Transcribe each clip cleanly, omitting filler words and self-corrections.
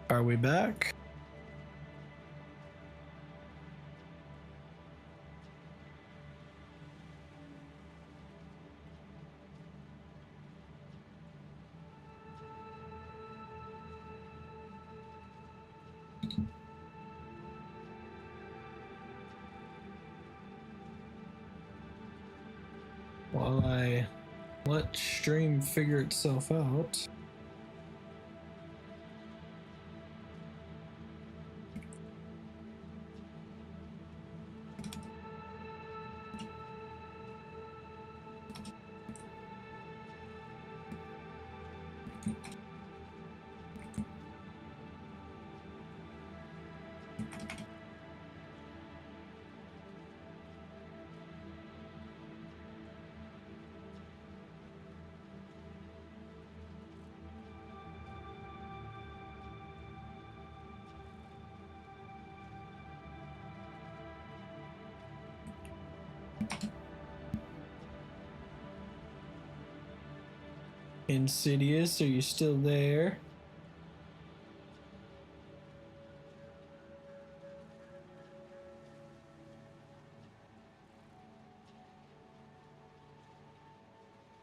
Are we back? While I let stream figure itself out. Insidious, are you still there?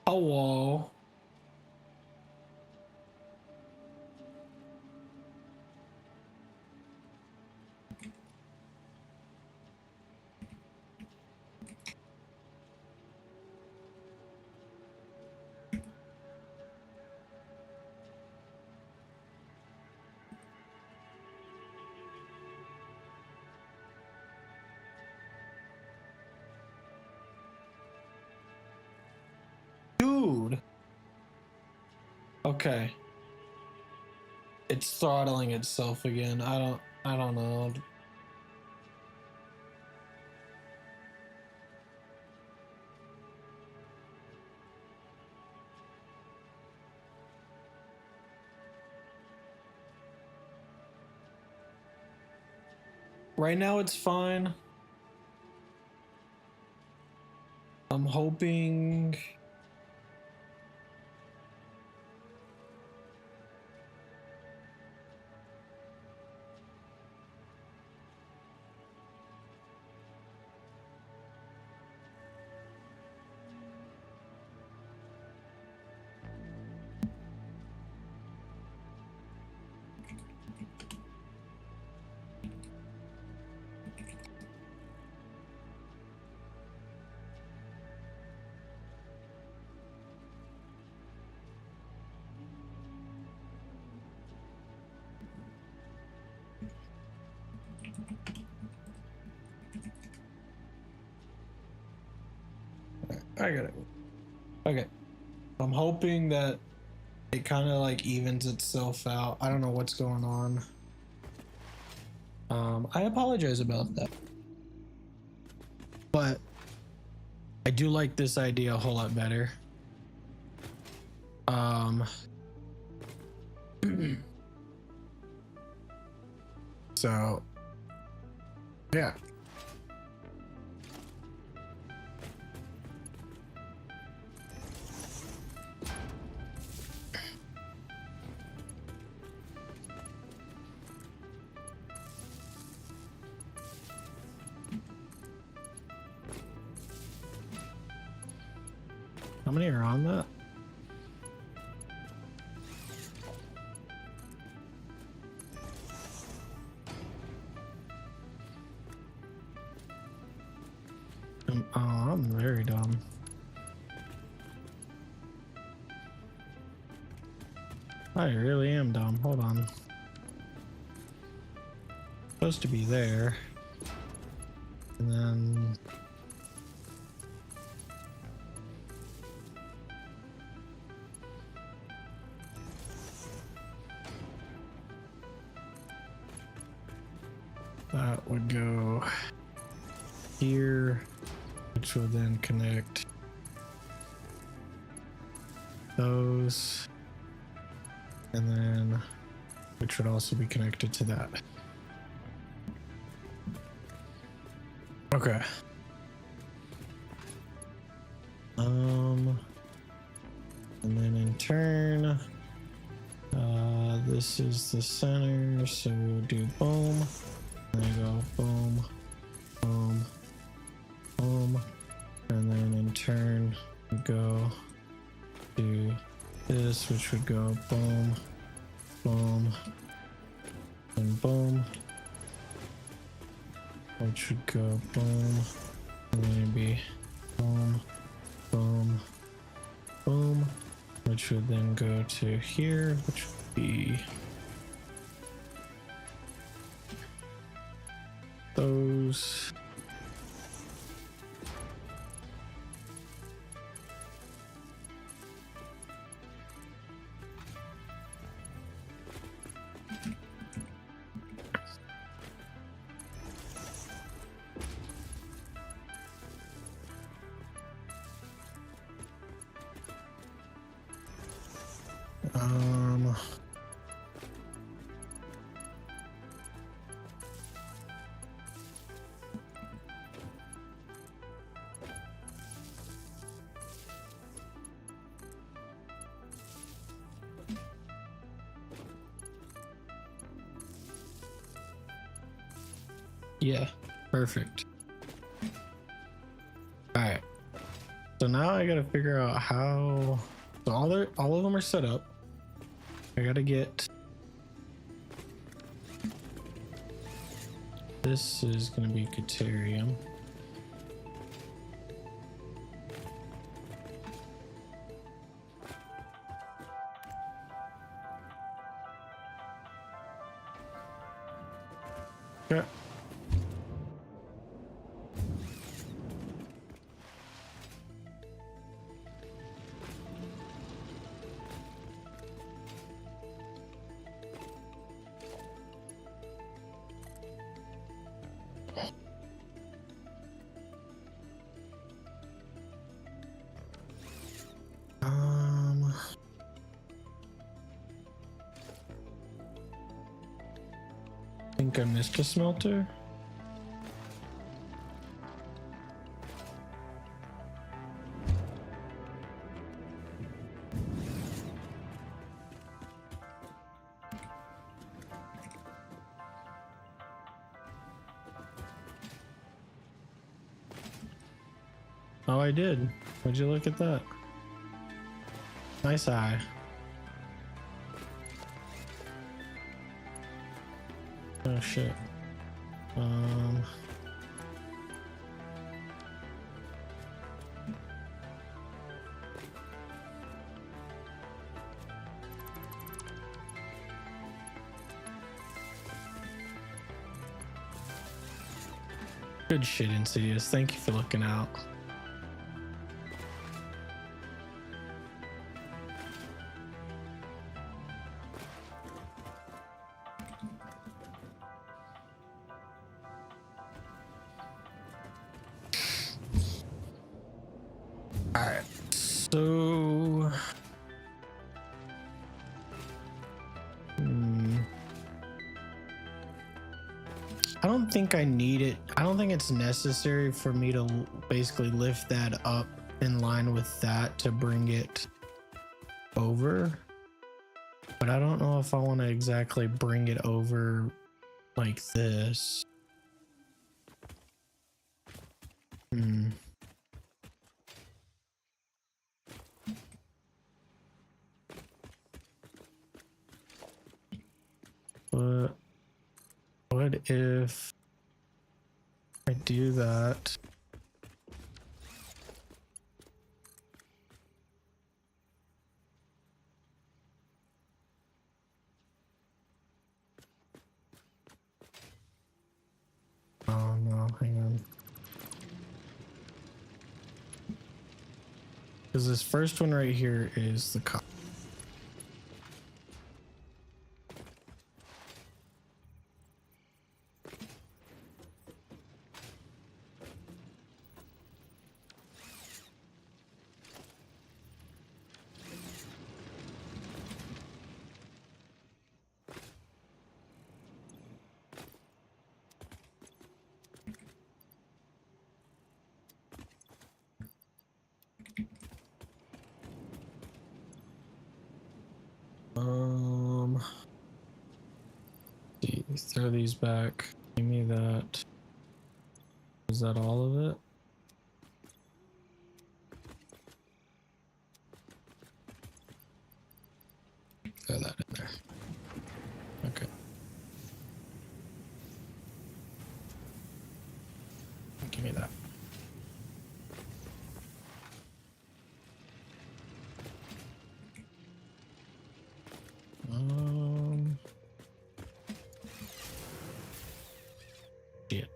Hello. Dude. Okay. It's throttling itself again. I don't know. Right now it's fine. I'm hoping I got it. Okay. I'm hoping that it kind of like evens itself out. I don't know what's going on. I apologize about that. But I do like this idea a whole lot better. So yeah. How many are on that? I'm very dumb. I really am dumb. Hold on. Supposed to be there. And then that would go here, which will then connect those, and then which would also be connected to that. Okay. And then in turn, This is the center, so we'll do boom. There you go, boom, boom, boom. And then in turn, we go to this, which would go boom, boom, and boom. Which would go boom, and then it'd be boom, boom, boom. Which would then go to here, which would be those. Yeah, perfect. All right. So now I gotta figure out how. So all of them are set up. I gotta get. This is gonna be Caterium. Okay. I think I missed a smelter. Oh, I did. Would you look at that? Nice eye. Oh shit. Good shit, Insidious. Thank you for looking out. Alright, so I don't think I need it. I don't think it's necessary for me to basically lift that up in line with that to bring it over. But I don't know if I want to exactly bring it over like this. But what if I do that? Oh no, hang on. Because this first one right here is the cop. Let's throw these back. Give me that. Is that all of it? Throw that in there. Okay. Give me that. Shit.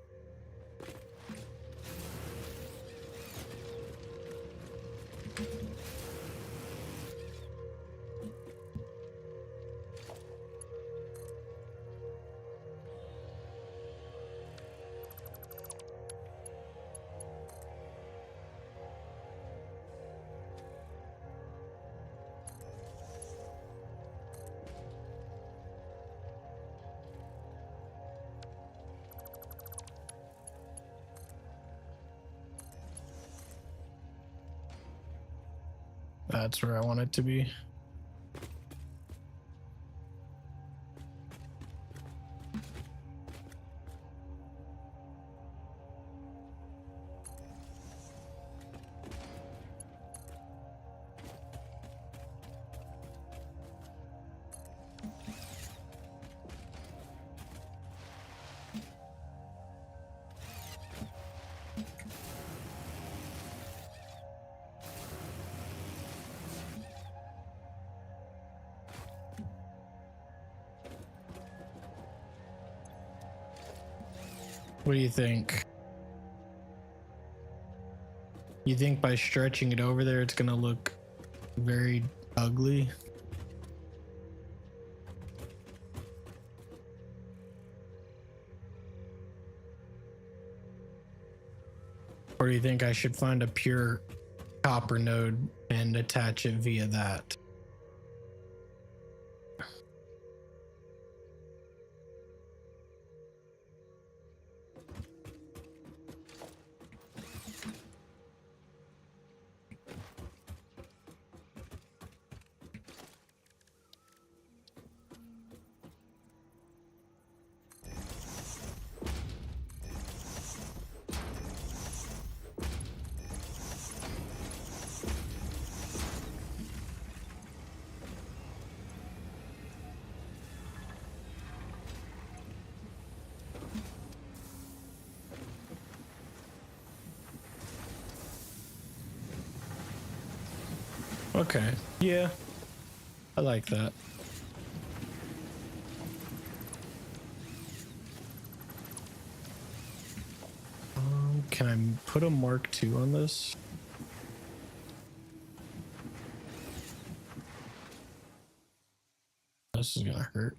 That's where I want it to be. What do you think? You think by stretching it over there, it's gonna look very ugly? Or do you think I should find a pure copper node and attach it via that? Okay, yeah, I like that. Can I put a Mark II on this? This is gonna hurt.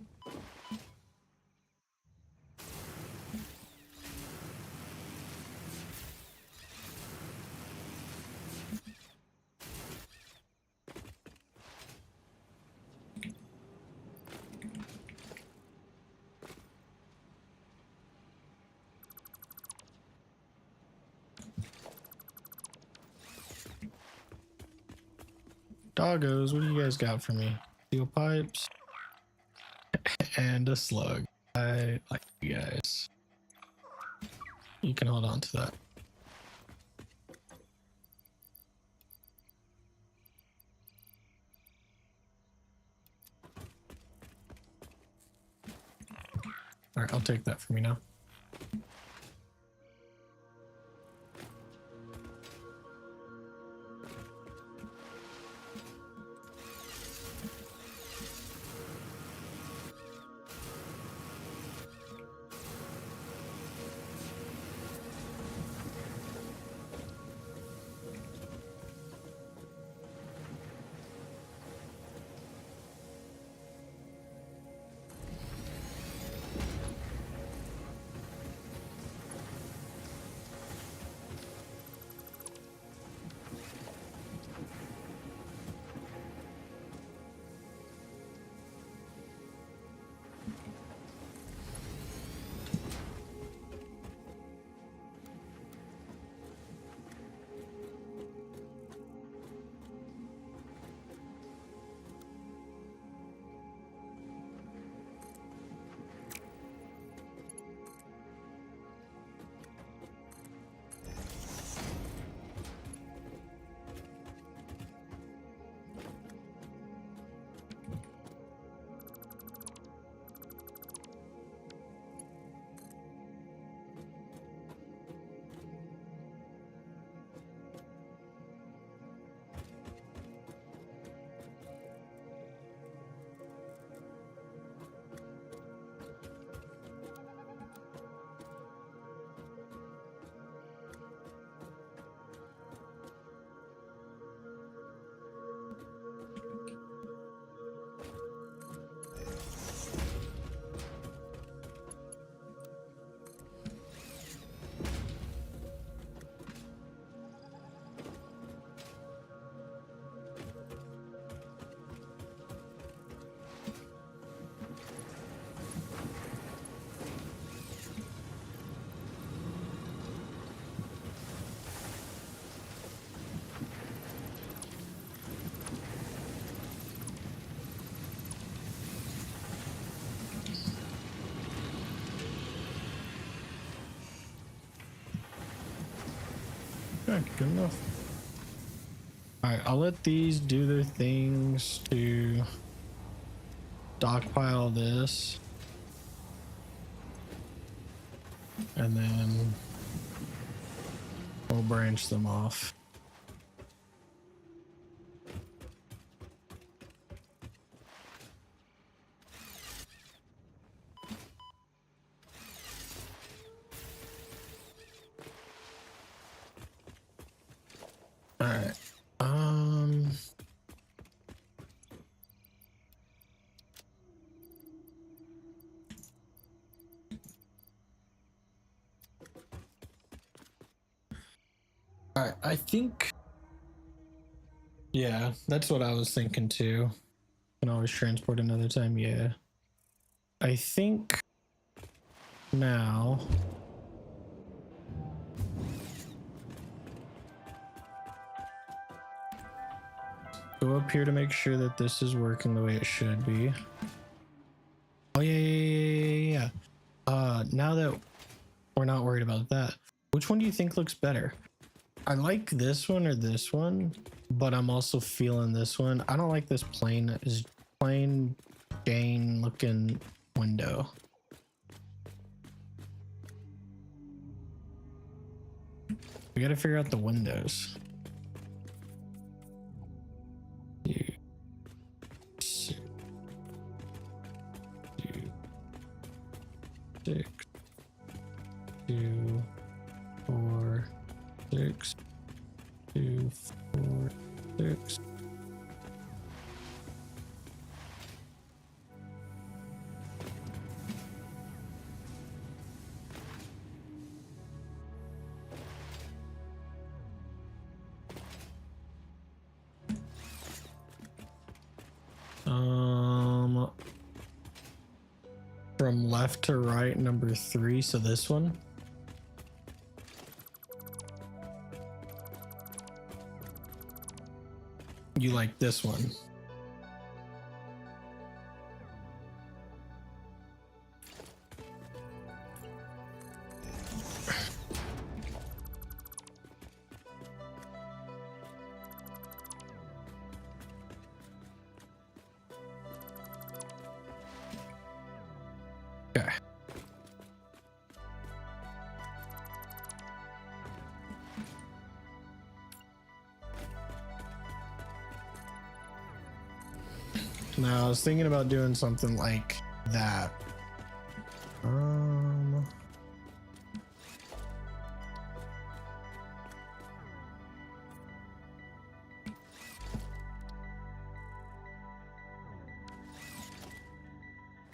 Doggos, what do you guys got for me? Steel pipes and a slug. I like you guys. You can hold on to that. All right, I'll take that from you now. Okay, good enough. All right, I'll let these do their things to stockpile this, and then we'll branch them off. All right. All right, I think. Yeah, that's what I was thinking too. Can always transport another time. Yeah. I think now. Go up here to make sure that this is working the way it should be. Oh yeah. Now that we're not worried about that, which one do you think looks better? I like this one or this one, but I'm also feeling this one. I don't like this plain Jane looking window. We got to figure out the windows. Six, 2, 4, 6, 2, 4, 6. From left to right, number 3. So this one. You like this one? Okay. Now I was thinking about doing something like that.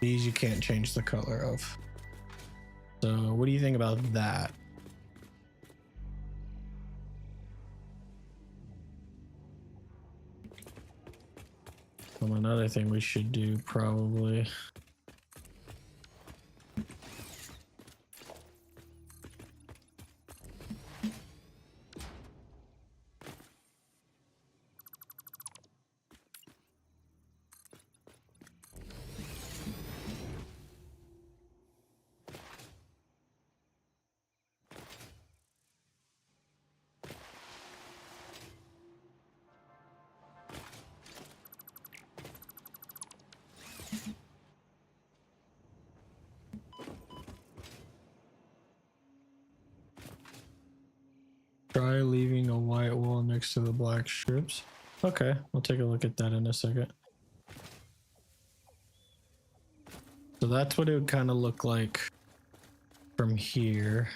These you can't change the color of. So what do you think about that? Another thing we should do probably. Try leaving a white wall next to the black strips. Okay, we'll take a look at that in a second. So that's what it would kind of look like from here.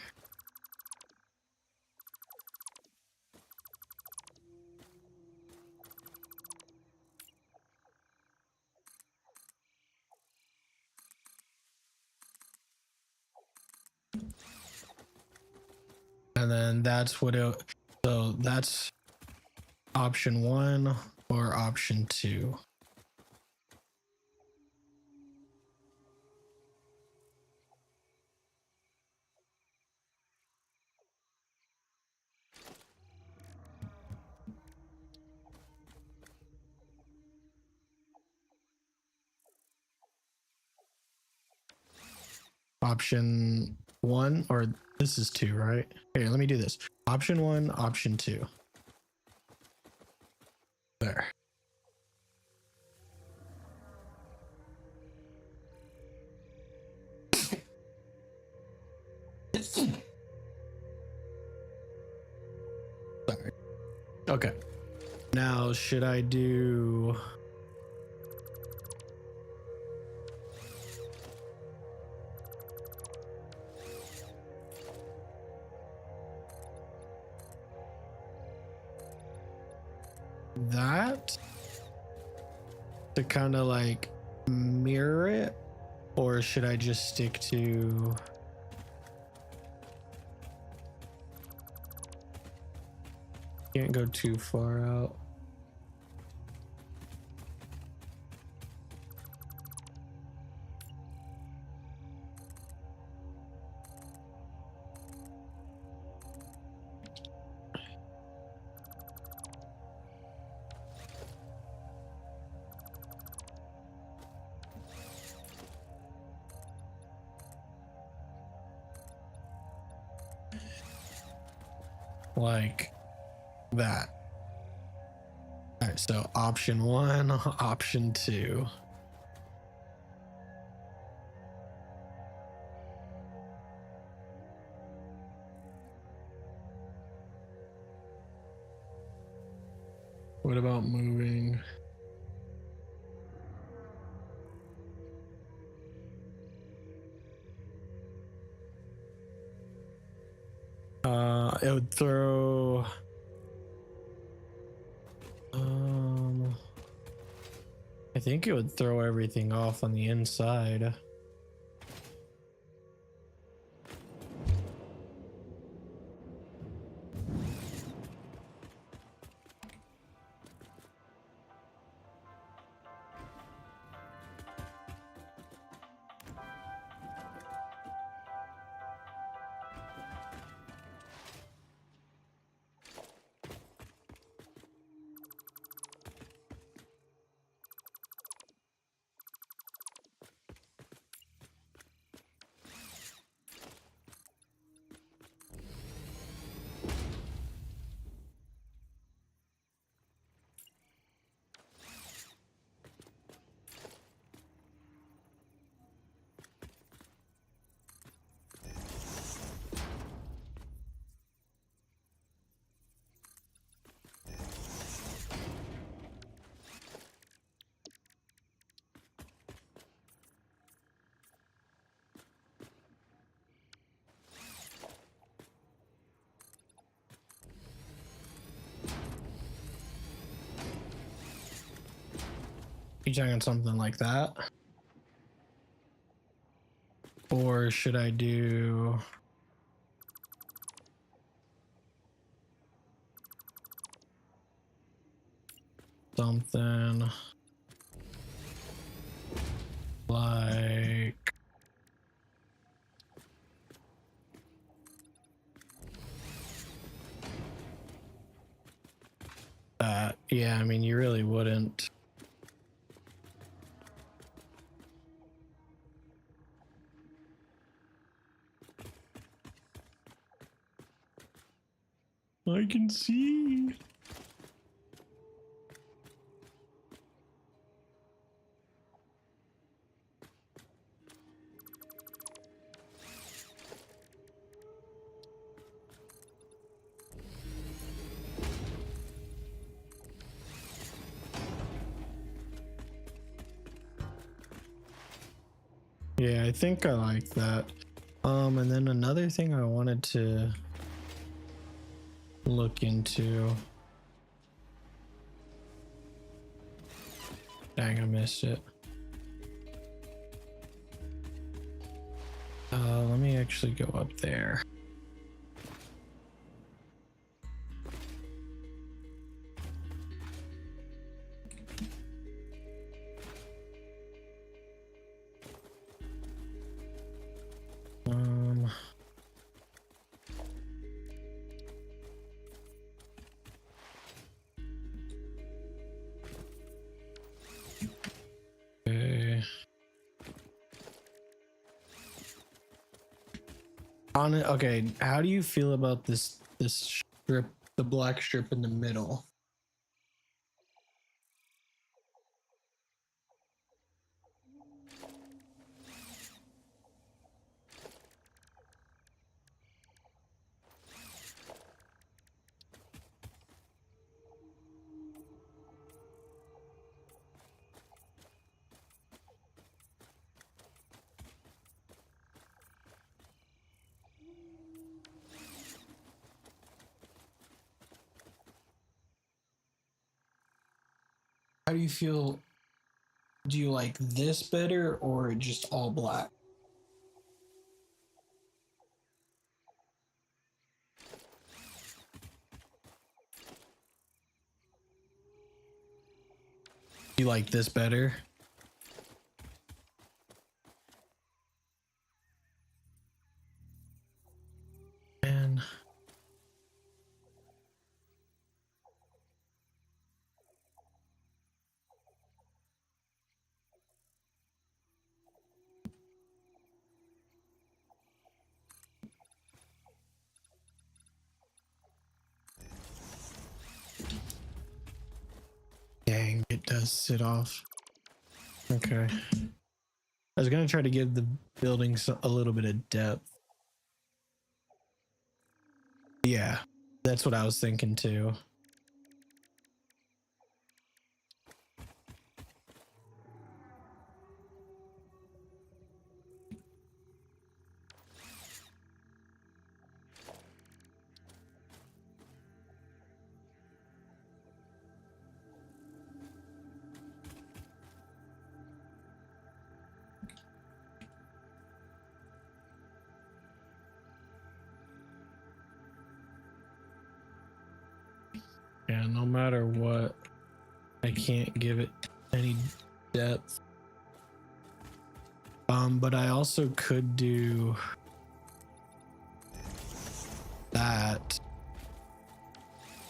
And then that's what it, so that's option 1 or option 2. Option 1, or this is 2, right? Here, let me do this. Option 1, option 2. There. Sorry. Okay. Now, should I do... that to kind of like mirror it, or should I just stick to can't go too far out? Like that. All right, so option 1, option 2. What about moving? It would throw I think it would throw everything off on the inside. You talking something like that? Or should I do something like that? Yeah, I mean, you really wouldn't. I can see. Yeah, I think I like that. And then another thing I wanted to look into. Dang, I missed it. Let me actually go up there. Okay. On it. Okay, how do you feel about this this strip, the black strip in the middle. How do you feel? Do you like this better or just all black? You like this better? And dang, it does sit off. Okay. I was gonna try to give the building a little bit of depth. Yeah, that's what I was thinking too. Yeah, no matter what, I can't give it any depth. But I also could do that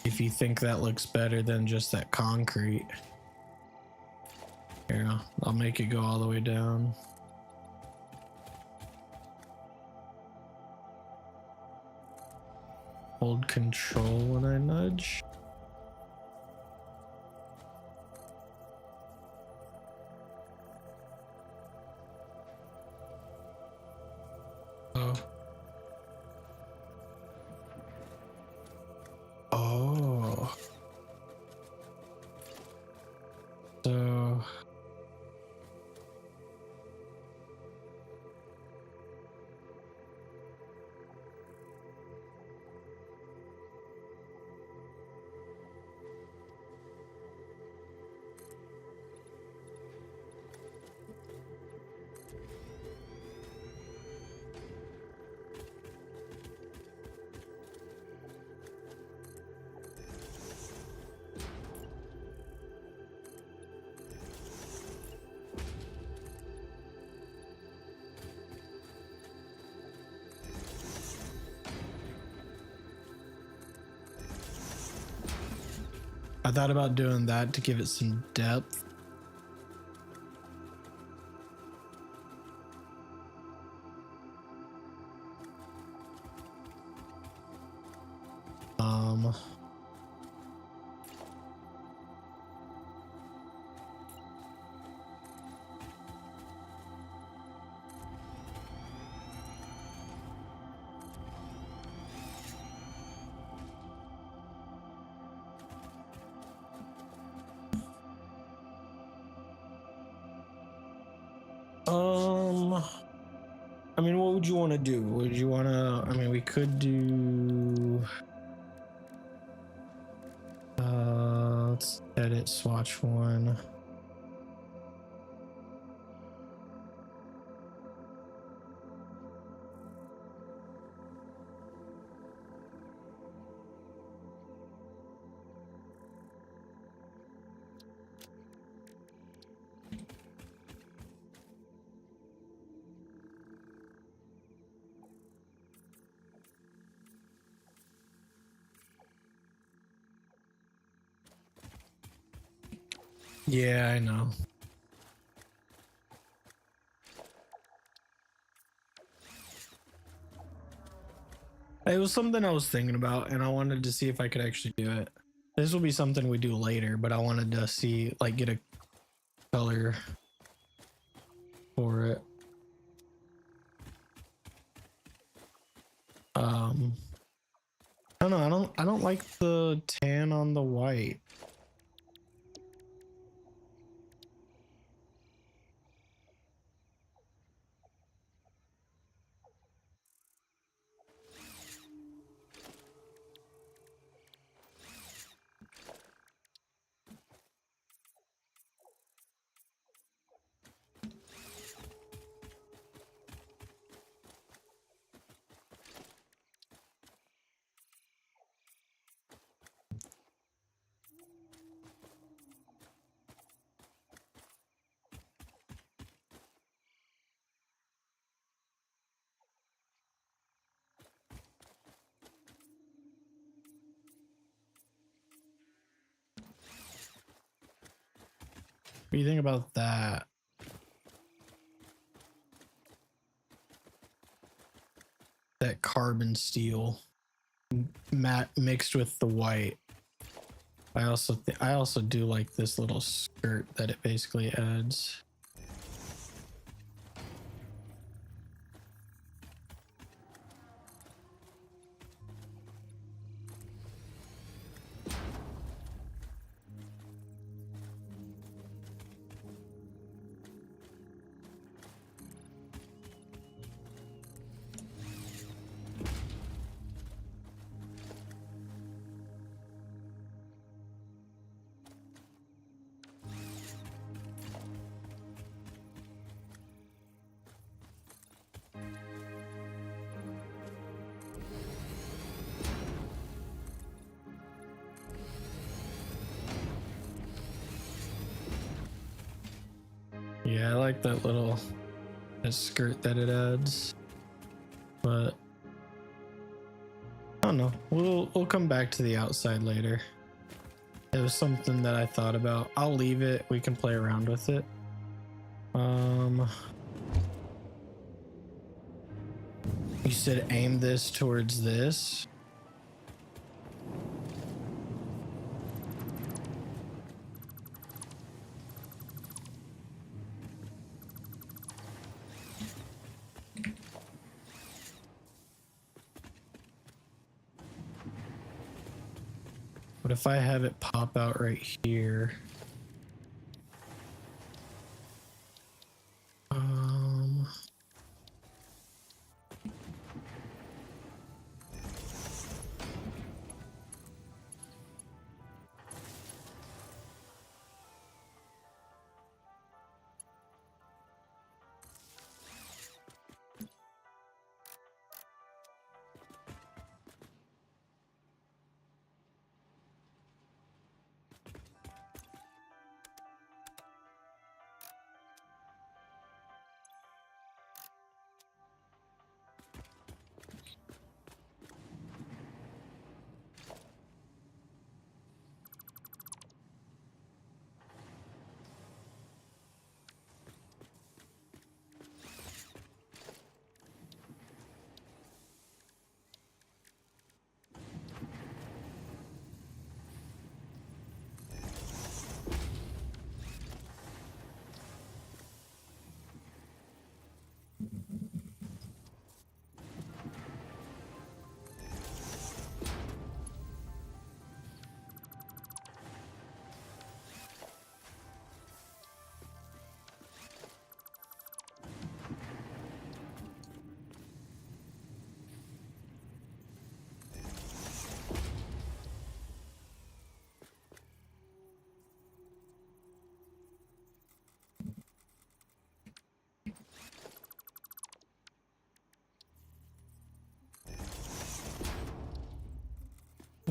if you think that looks better than just that concrete. Here, I'll make it go all the way down. Hold control when I nudge. Oh. Oh. So I thought about doing that to give it some depth. Um, I mean, what would you want to do? Would you want to, I mean, we could do, let's edit swatch one. Yeah, I know. It was something I was thinking about, and I wanted to see if I could actually do it. This will be something we do later, but I wanted to see, like, get a color for it. I don't know. I don't like the tan on the white. What do you think about that? That carbon steel matte mixed with the white. I also do like this little skirt that it basically adds. Yeah, I like that little skirt that it adds, but I don't know. We'll come back to the outside later. It was something that I thought about. I'll leave it. We can play around with it. You said aim this towards this. What if I have it pop out right here?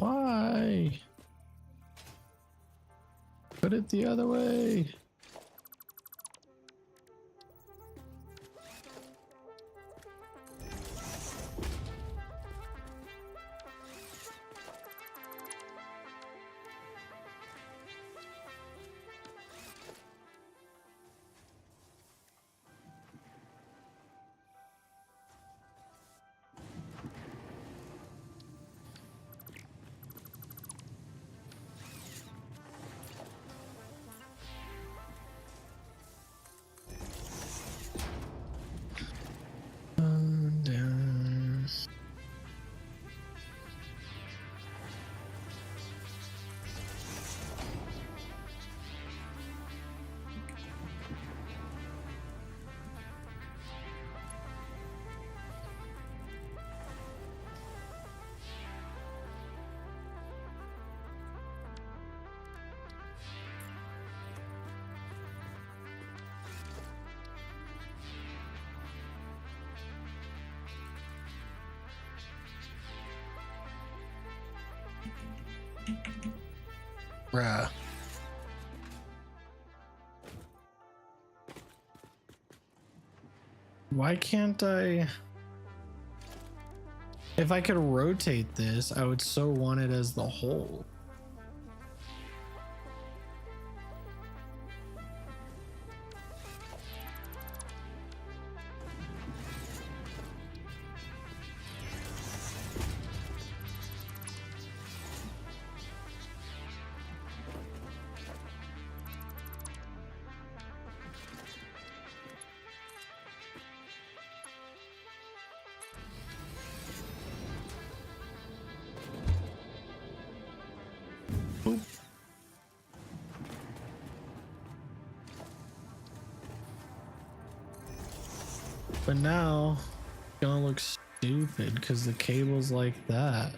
Why? Put it the other way. Bruh. Why can't I? If I could rotate this, I would so want it as the whole. Boop. But now it's gonna look stupid because the cable's like that.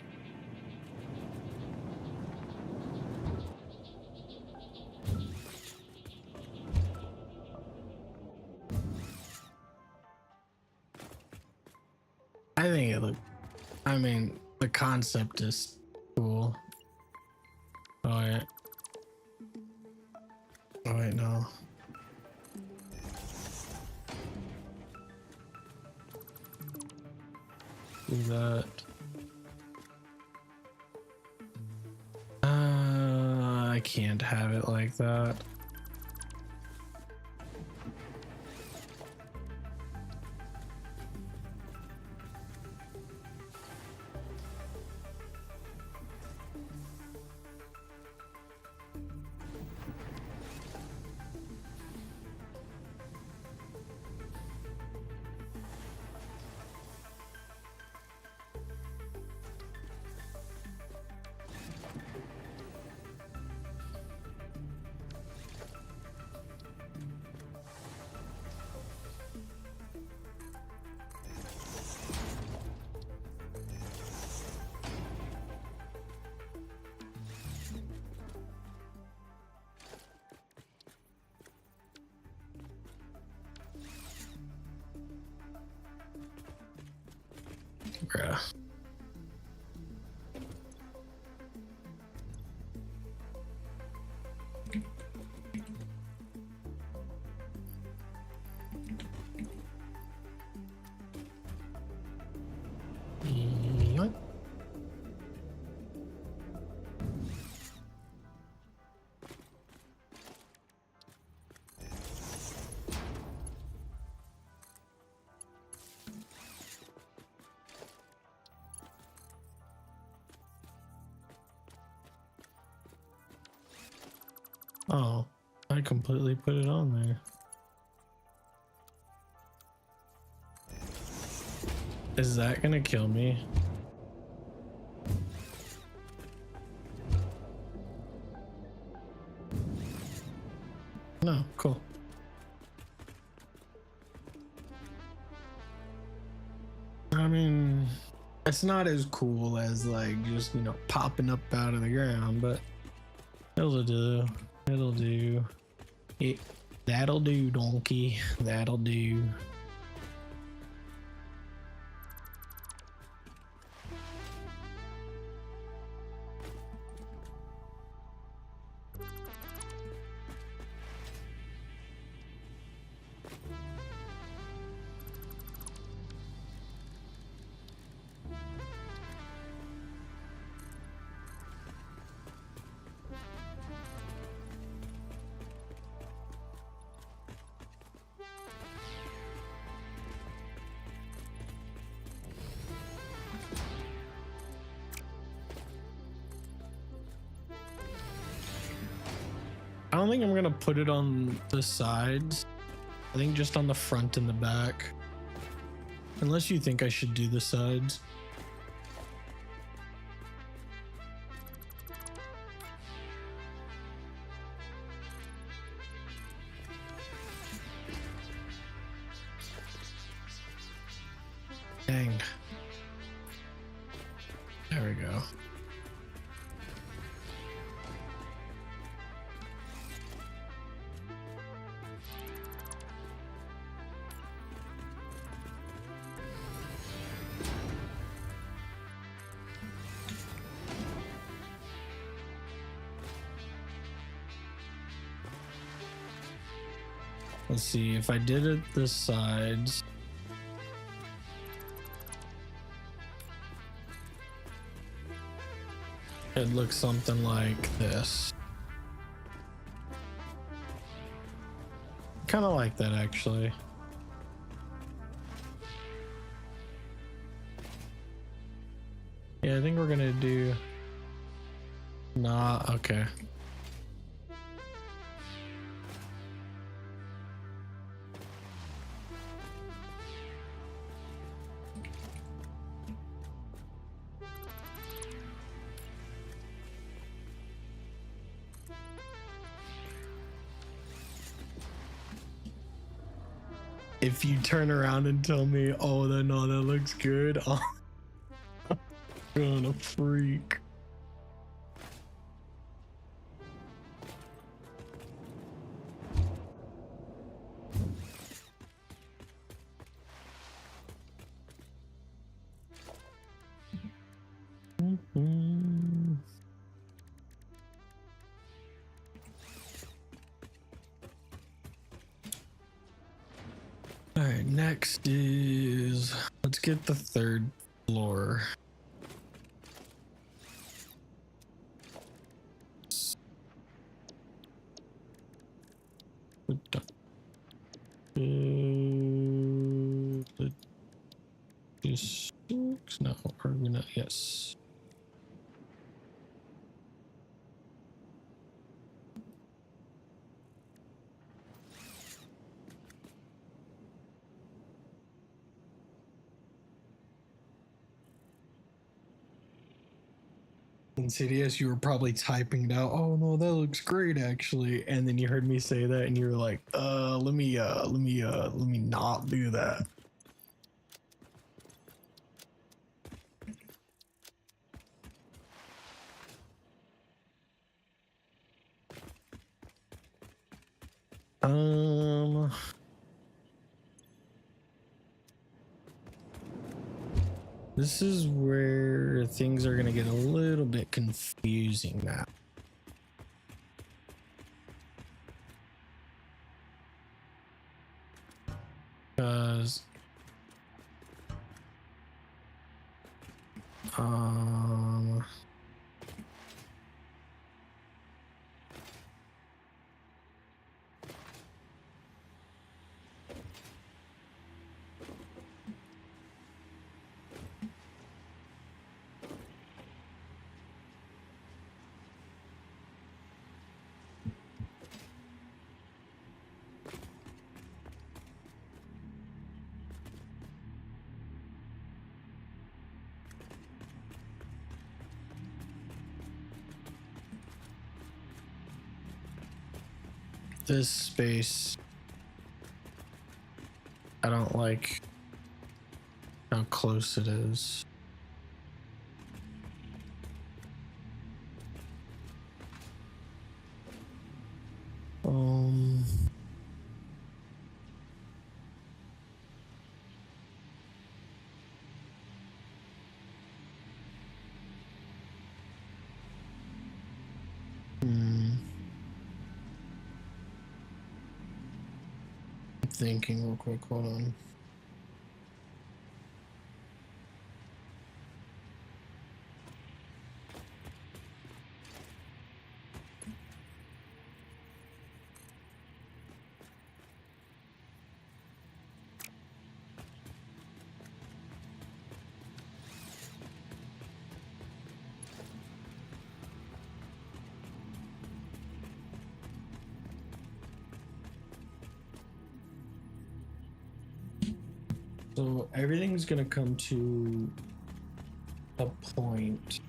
I think it look, I mean, the concept is cool. Oh yeah. Oh wait, no. Do that. I can't have it like that. Bruh. What? Oh, I completely put it on there. Is that gonna kill me? No, cool. I mean, it's not as cool as like just, you know, popping up out of the ground, but it'll do. It'll do. That'll do, donkey. That'll do. I don't think I'm gonna put it on the sides. I think just on the front and the back. Unless you think I should do the sides. Dang. There we go. Let's see if I did it the sides. It looks something like this. Kind of like that, actually. Yeah, I think we're gonna do. Nah, okay. If you turn around and tell me, oh, no, that looks good, I'm gonna freak. All right, next is, let's get the third floor. No, are we not? Yes. Insidious, you were probably typing it out. Oh no, that looks great actually. And then you heard me say that and you were like, let me not do that. This is where things are gonna get a little bit confusing now. Because this space, I don't like how close it is. Thinking real quick, hold on. So everything's gonna come to a point.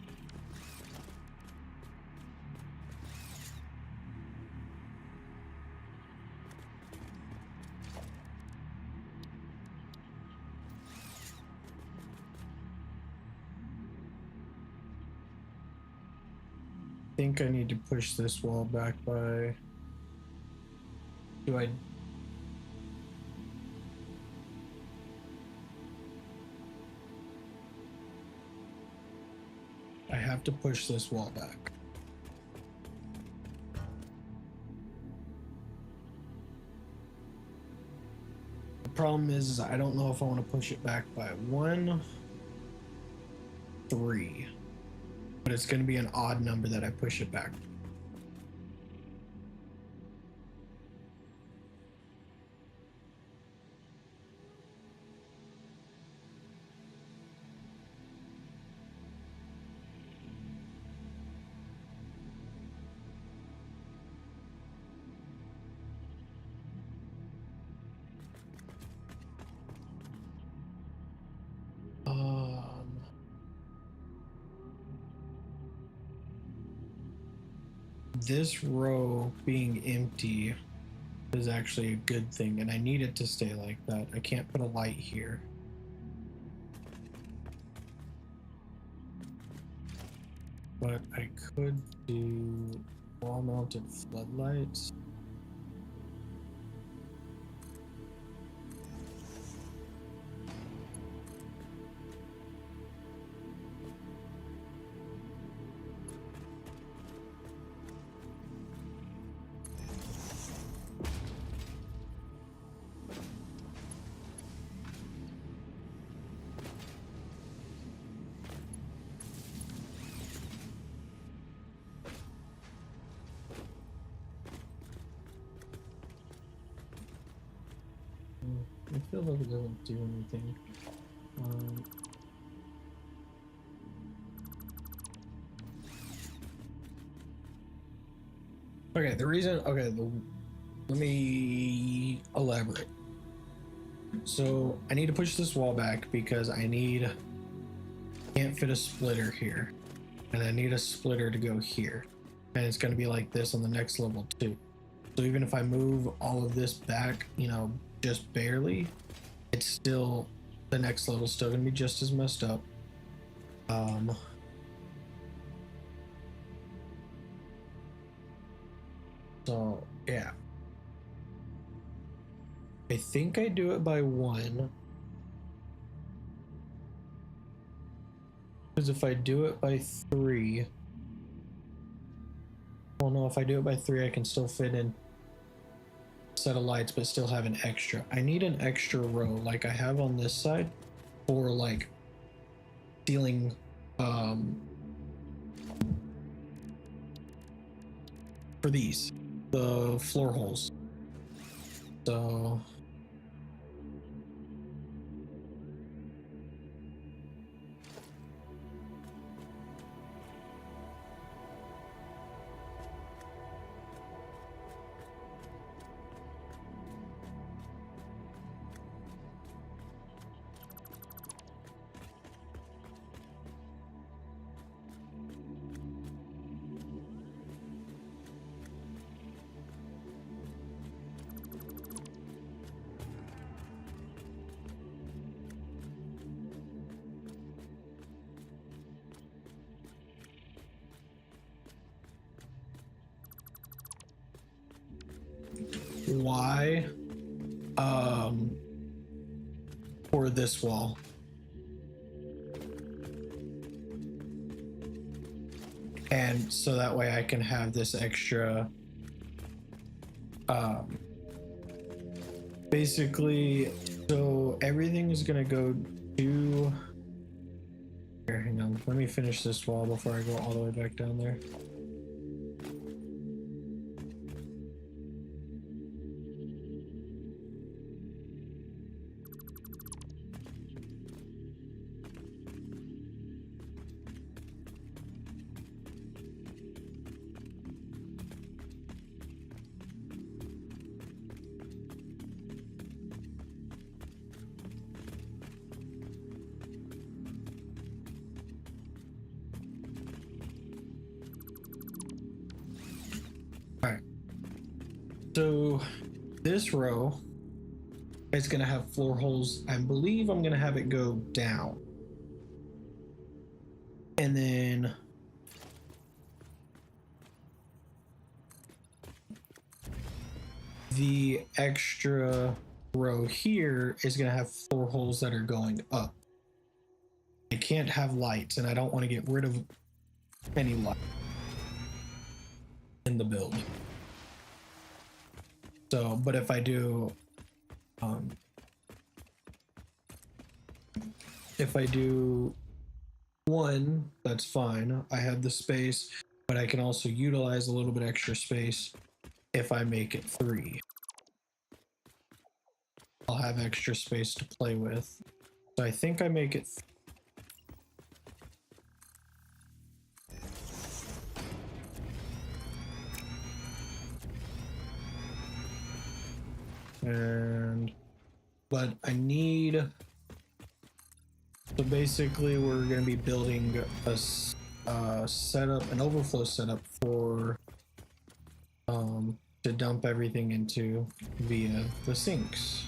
I think I need to push this wall back by. Do I? I have to push this wall back. problem is I don't know if I want to push it back by 1, 3, but it's going to be an odd number that I push it back. This row being empty is actually a good thing, and I need it to stay like that. I can't put a light here. But I could do wall-mounted floodlights. I feel like it doesn't do anything. Okay, the reason, okay, let me elaborate. So I need to push this wall back because can't fit a splitter here. And I need a splitter to go here. And it's going to be like this on the next level too. So even if I move all of this back, you know, just barely, it's still, the next level's still going to be just as messed up. So yeah, I think I do it by 1, because if I do it by 3, well, no, if I do it by 3, I can still fit in a set of lights but still have an extra. I need an extra row like I have on this side for like ceiling for these, the floor holes. So why for this wall, and so that way I can have this extra basically, so everything is gonna go to here. Hang on, let me finish this wall before I go all the way back down there. So this row is going to have floor holes. I believe I'm going to have it go down. And then the extra row here is going to have floor holes that are going up. I can't have lights, and I don't want to get rid of any light in the build. So, but if I do if I do one, that's fine. I have the space, but I can also utilize a little bit extra space if I make it 3. I'll have extra space to play with. So I think I make it but I need, so basically we're going to be building a setup, an overflow setup for to dump everything into via the sinks.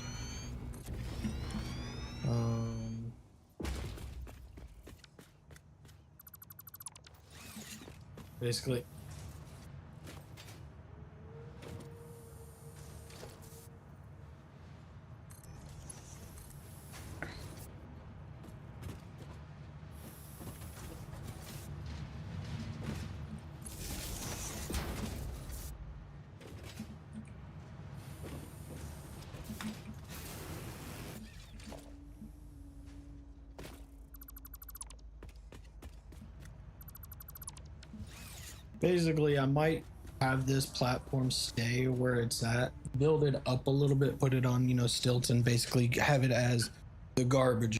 Basically I might have this platform stay where it's at, build it up a little bit, put it on, stilts, and basically have it as the garbage.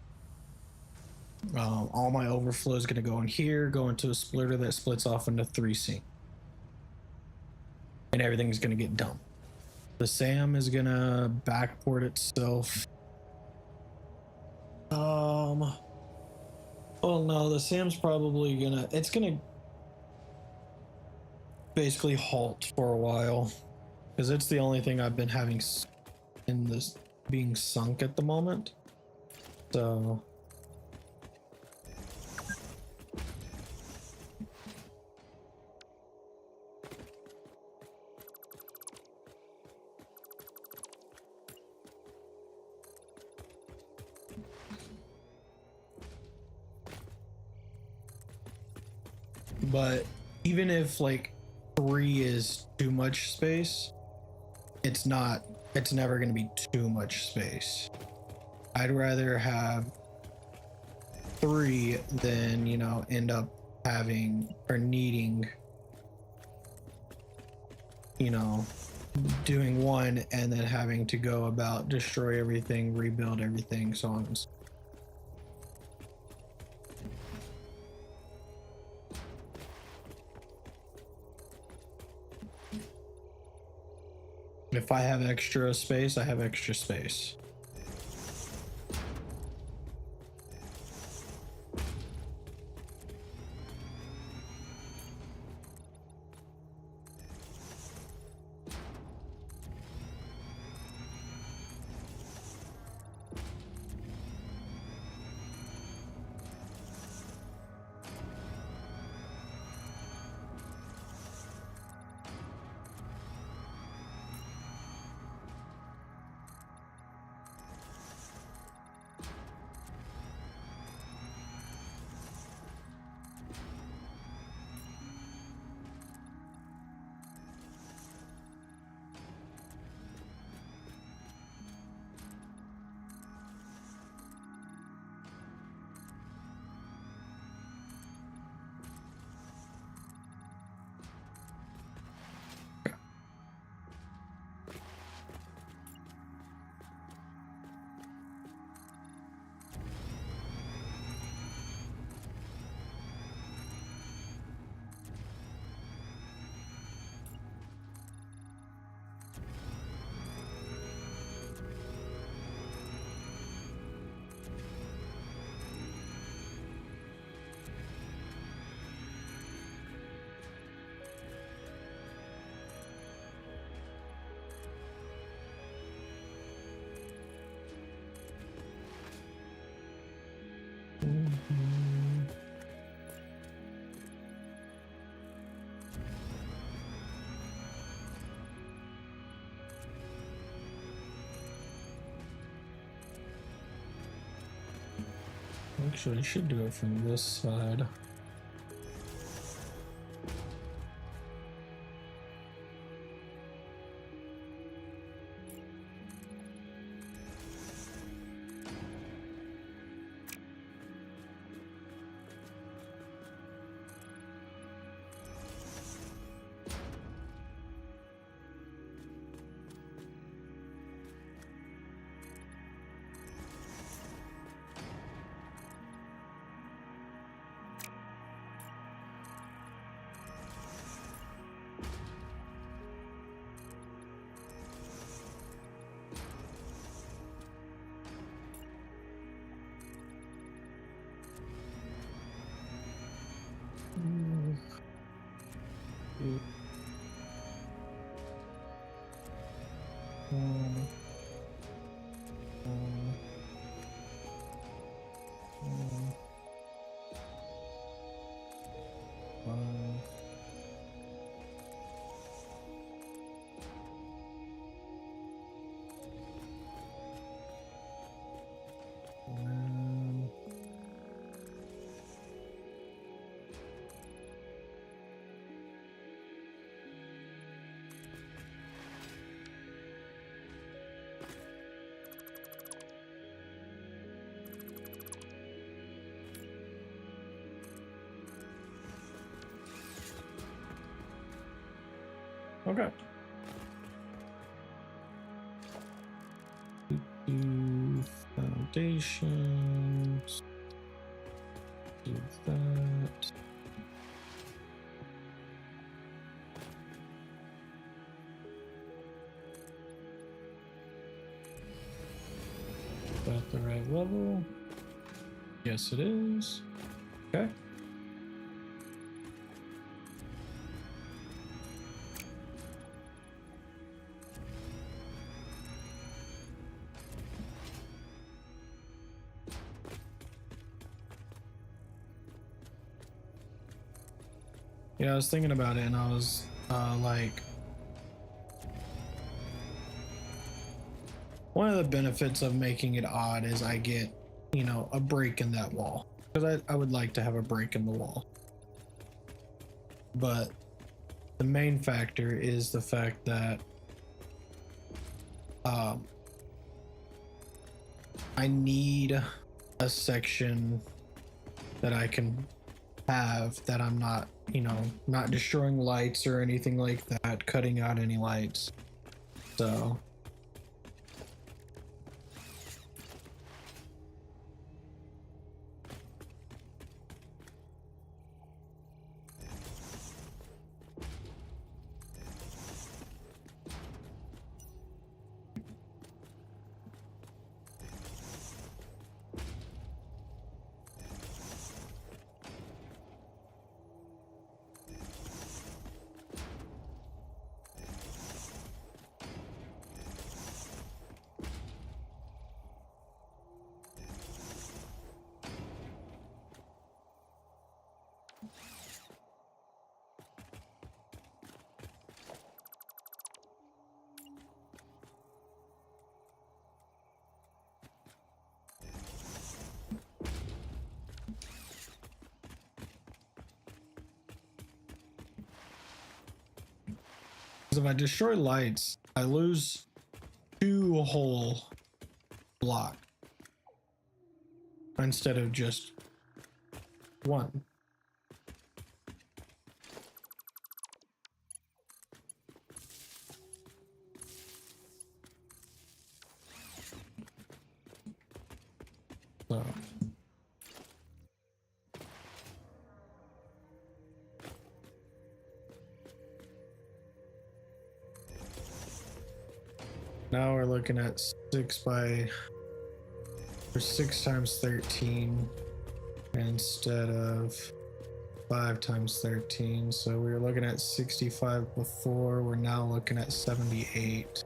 All my overflow is going to go in here, go into a splitter that splits off into 3 sinks, and everything's going to get dumped. The SAM is going to backport itself. Oh no, the SAM's probably it's gonna basically halt for a while, because it's the only thing I've been having in this being sunk at the moment. So but even if like 3 is too much space, it's never going to be too much space. I'd rather have 3 than end up having or needing doing 1 and then having to go about destroy everything, rebuild everything, so on and so. If I have extra space, I have extra space. Actually, I should do it from this side. Okay. Foundations. Do that. About the right level? Yes, it is. Okay. Yeah, I was thinking about it and I was like, one of the benefits of making it odd is I get, you know, a break in that wall. Because I would like to have a break in the wall. But the main factor is the fact that I need a section that I can have that I'm not, you know, not destroying lights or anything like that, cutting out any lights. So if I destroy lights, I lose 2 whole block instead of just 1. So now we're looking at 6 times 13 instead of 5 times 13. So we were looking at 65 before, we're now looking at 78.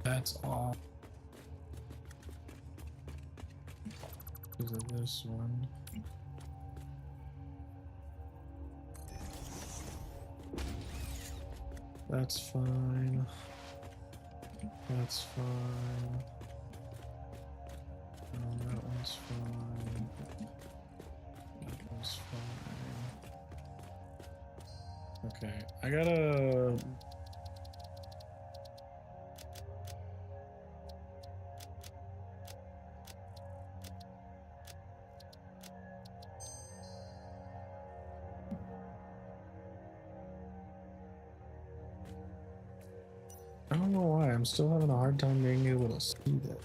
That's all because of this one. That's fine. That's fine. That one's fine. That one's fine. Okay, I gotta. I don't know why, I'm still having a hard time being able to see that.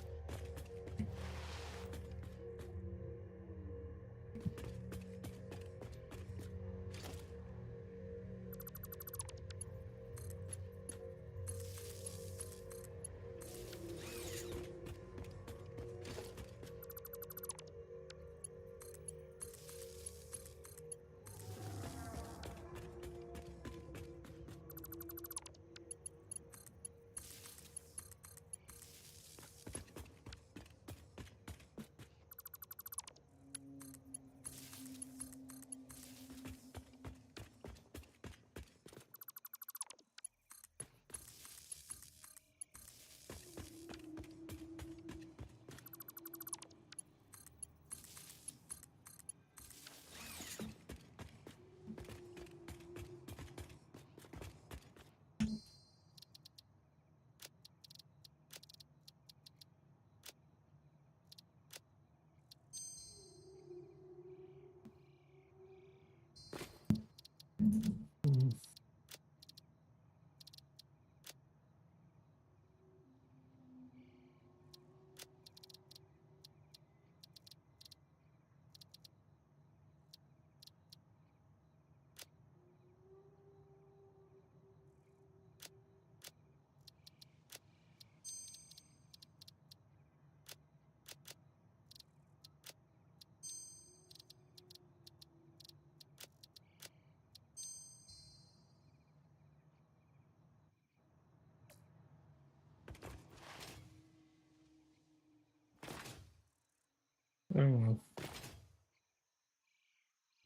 Oh.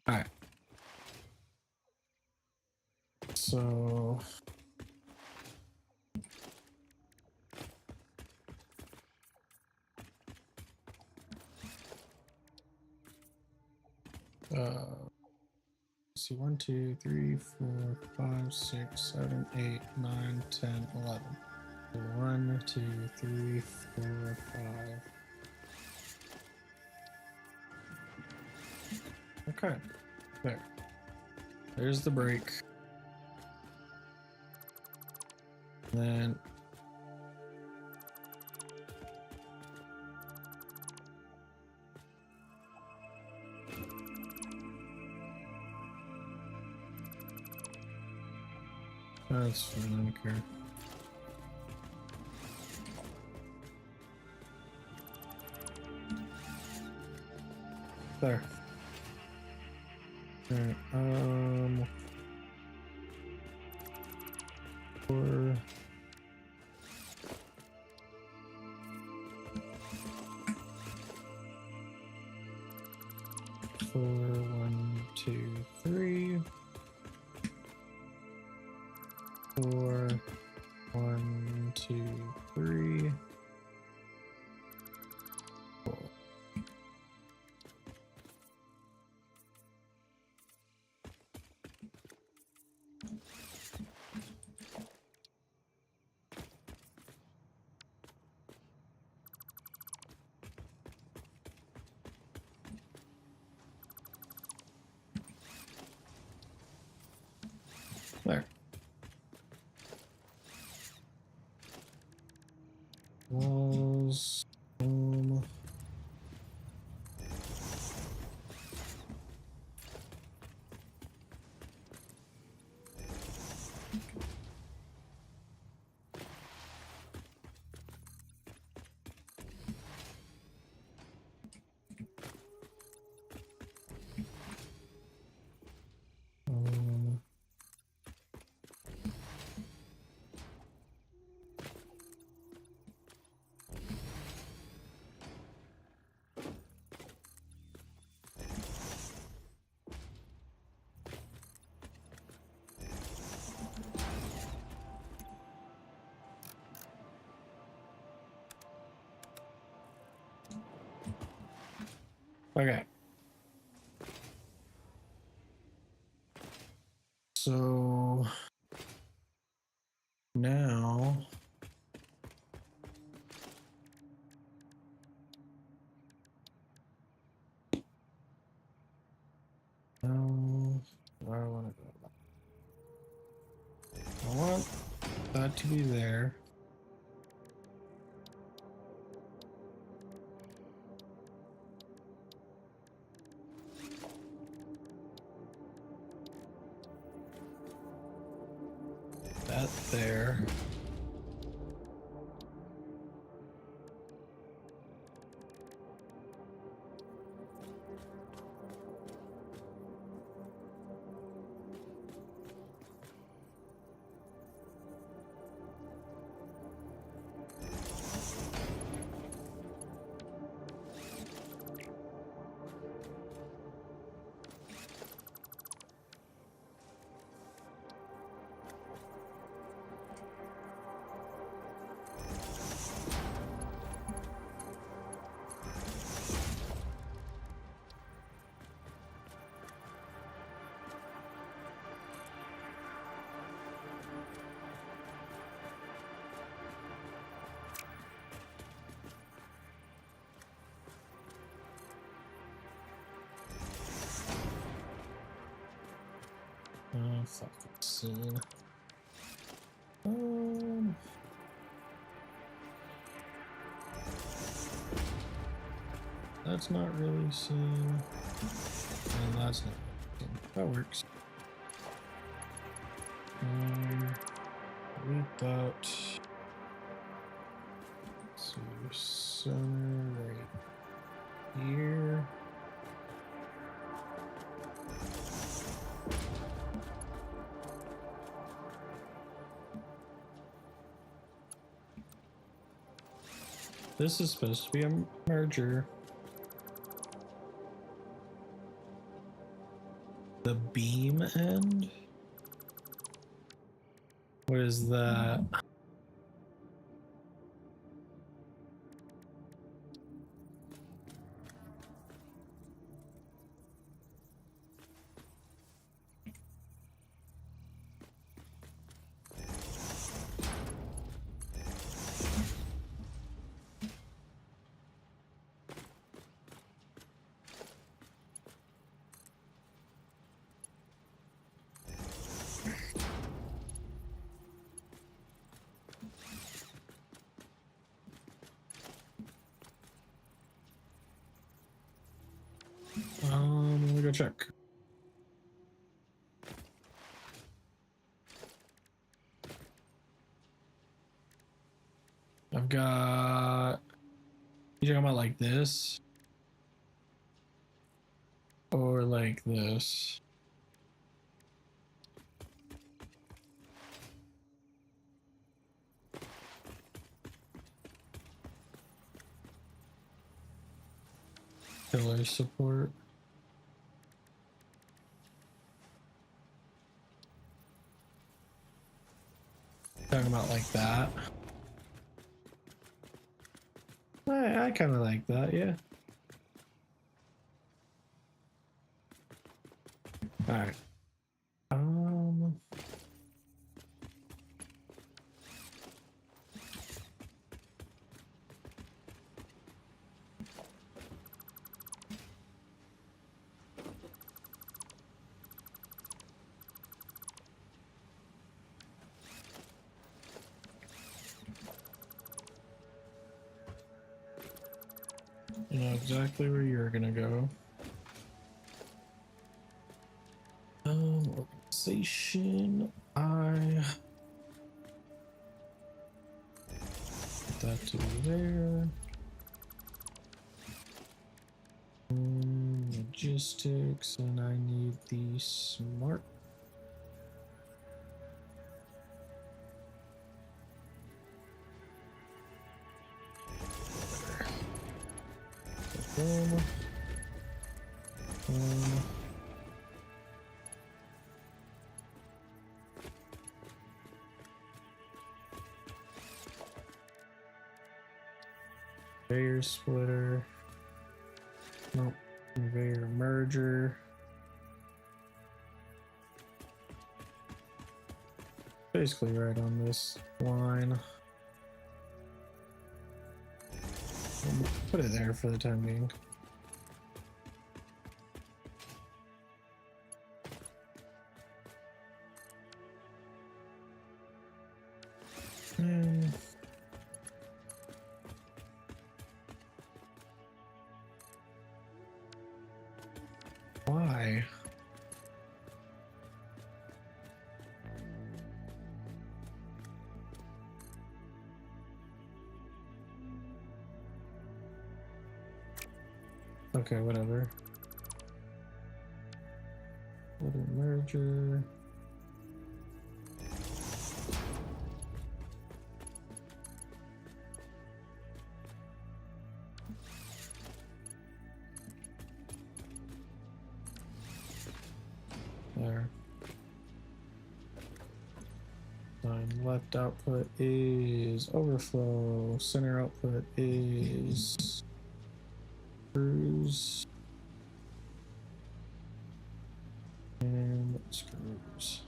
Alright. So see 1, 2, 3, 4, 5, 6, 7, 8, 9, 10, 11. 1, 2, 3, 4, 5. Okay. There. There's the break. Then that's fine, I don't care. There. Alright, 4. 4, 1, 2, 3. 4, 1, 2, 3. 4. There. Walls. Boom. Okay. So now where I want to go. I want that to be there. That there. fucking scene. That's not really seen. And that's not seen. That works. Delete that. So center right here. This is supposed to be a merger. The beam end? What is that? Let me go check. I've got. You talking about like this? Or like this? Pillar support. Talking about like that. I kind of like that, yeah. All right. You know exactly where you're gonna go. Organization. Put that to there. Logistics, and I need the smart. Boom. Boom. Conveyor splitter. Nope. Conveyor merger. Basically right on this line. Put it there for the time being. Why? Okay, whatever. Little merger. There. Left output is overflow. Center output is screws and screws.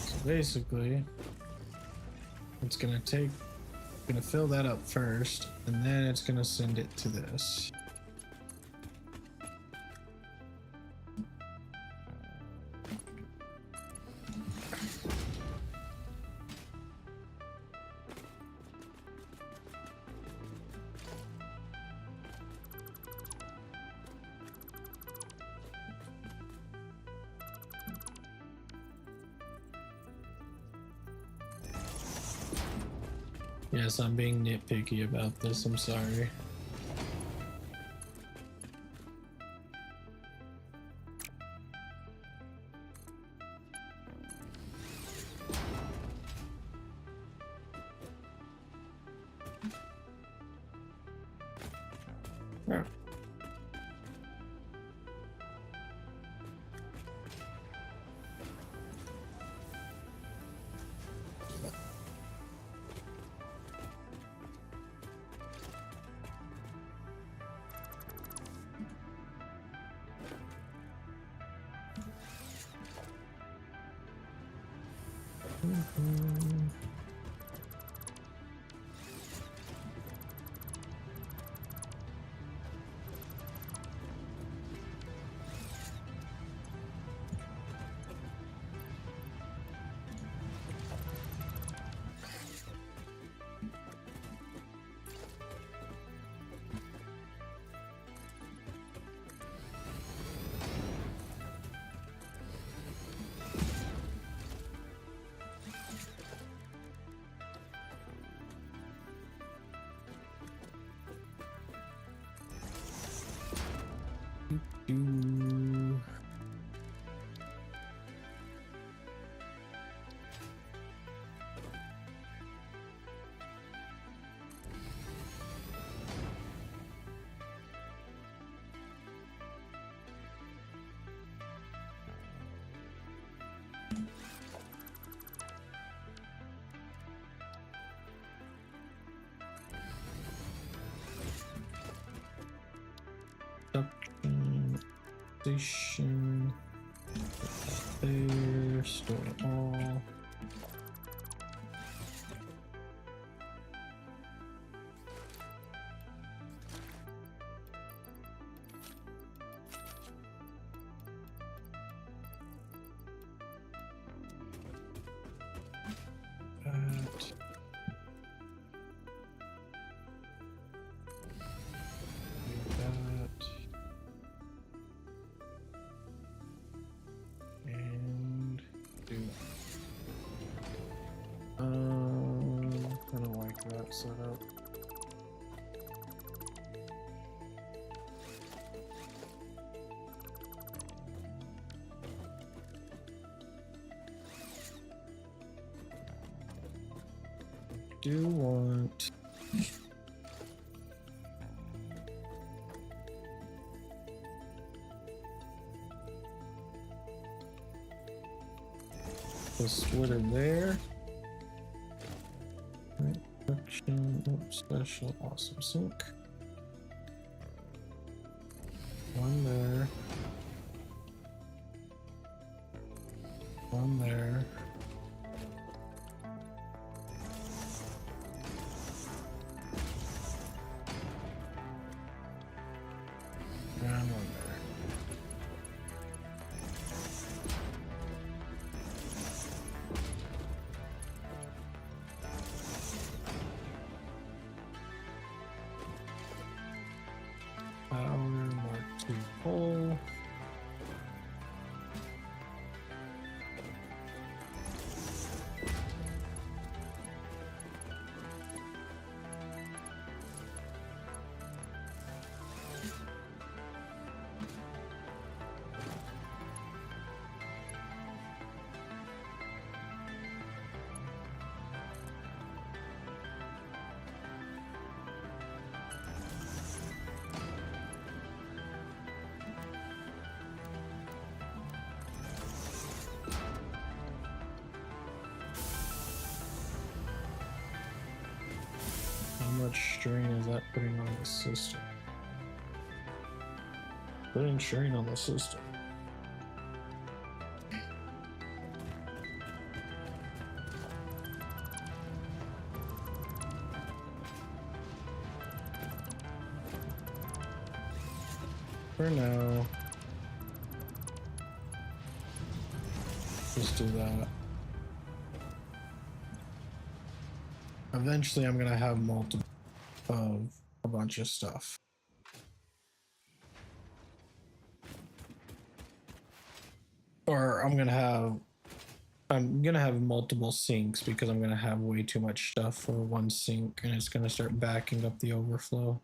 So basically, it's gonna fill that up first, and then it's gonna send it to this. Yes, I'm being nitpicky about this. I'm sorry. Yeah. Do. Station. There. Store all. That. That. And do I don't like that setup. Do want the splitter there. Right, production, special, awesome sync. One there. One there. And one there. Power, Mark II pole. How much strain is that putting on the system? Putting strain on the system. For now, just do that. Eventually, I'm gonna have multiple of a bunch of stuff. Or I'm gonna have I'm gonna have multiple sinks because I'm gonna have way too much stuff for one sink, and it's gonna start backing up the overflow.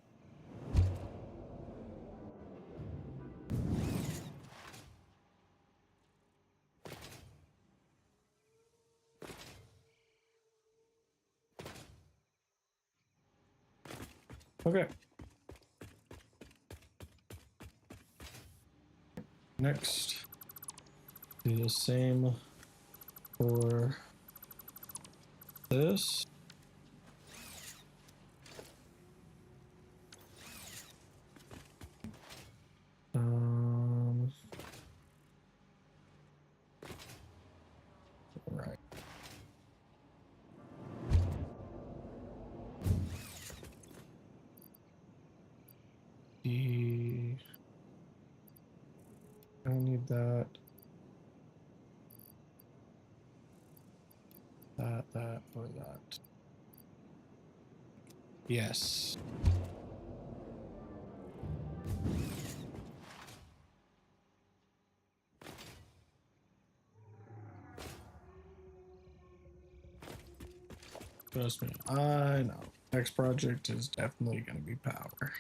Okay. Next, do the same for this. Right. I don't need that. That, or that. Yes. Trust me, I know. Next project is definitely going to be power.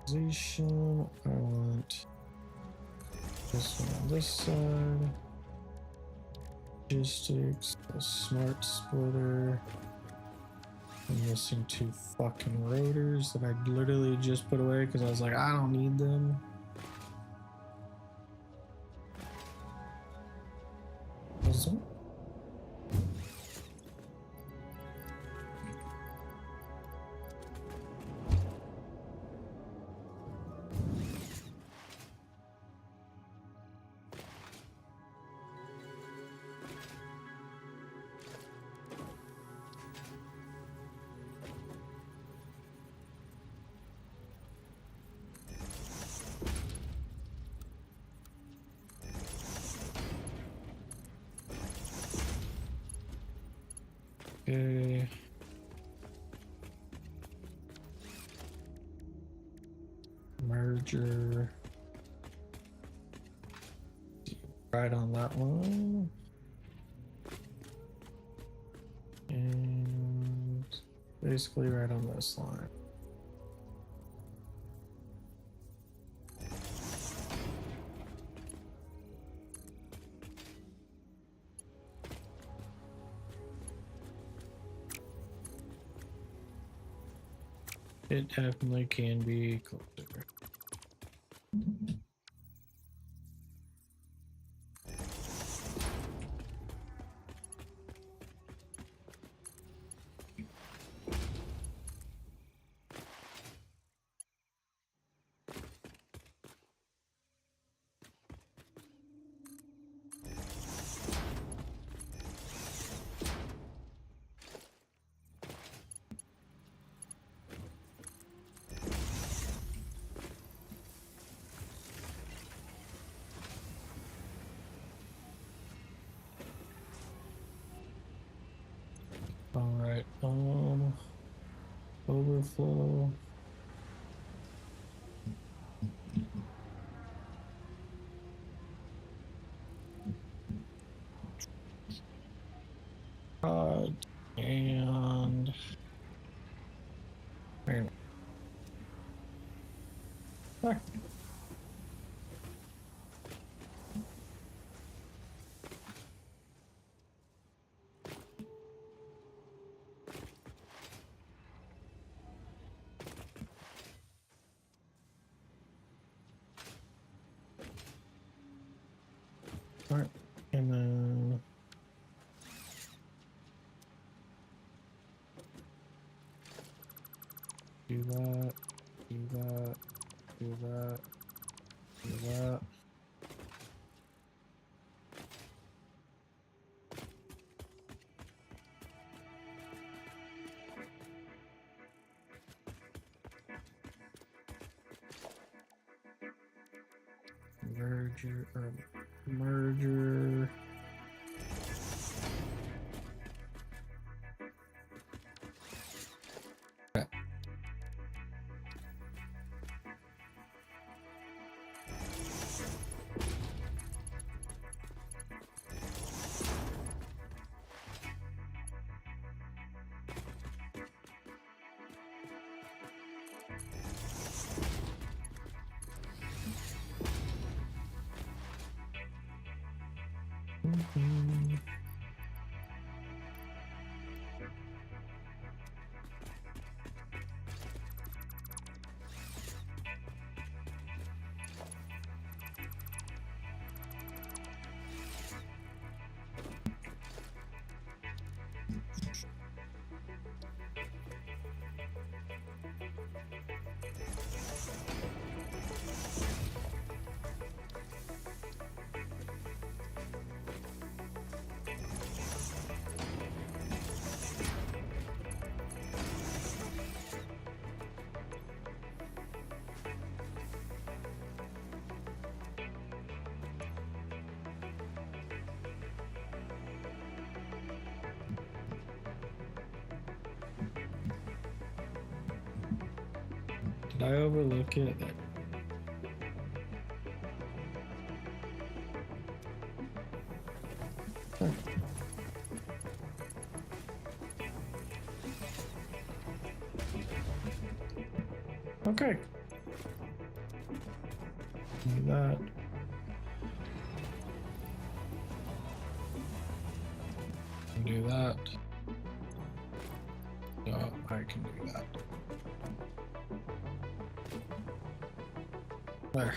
Position. I want this one on this side. Logistics. A smart splitter. I'm missing 2 fucking rotors that I literally just put away because I was like, I don't need them. Okay. Merger. Right on that one. And basically right on this line. It definitely can be closer. All right, overflow. And back. All right, and then do that, do that, do that, do that. Merger, merger. Did I overlook it? Huh. Okay. Do that. Do that. No, I can do that. There.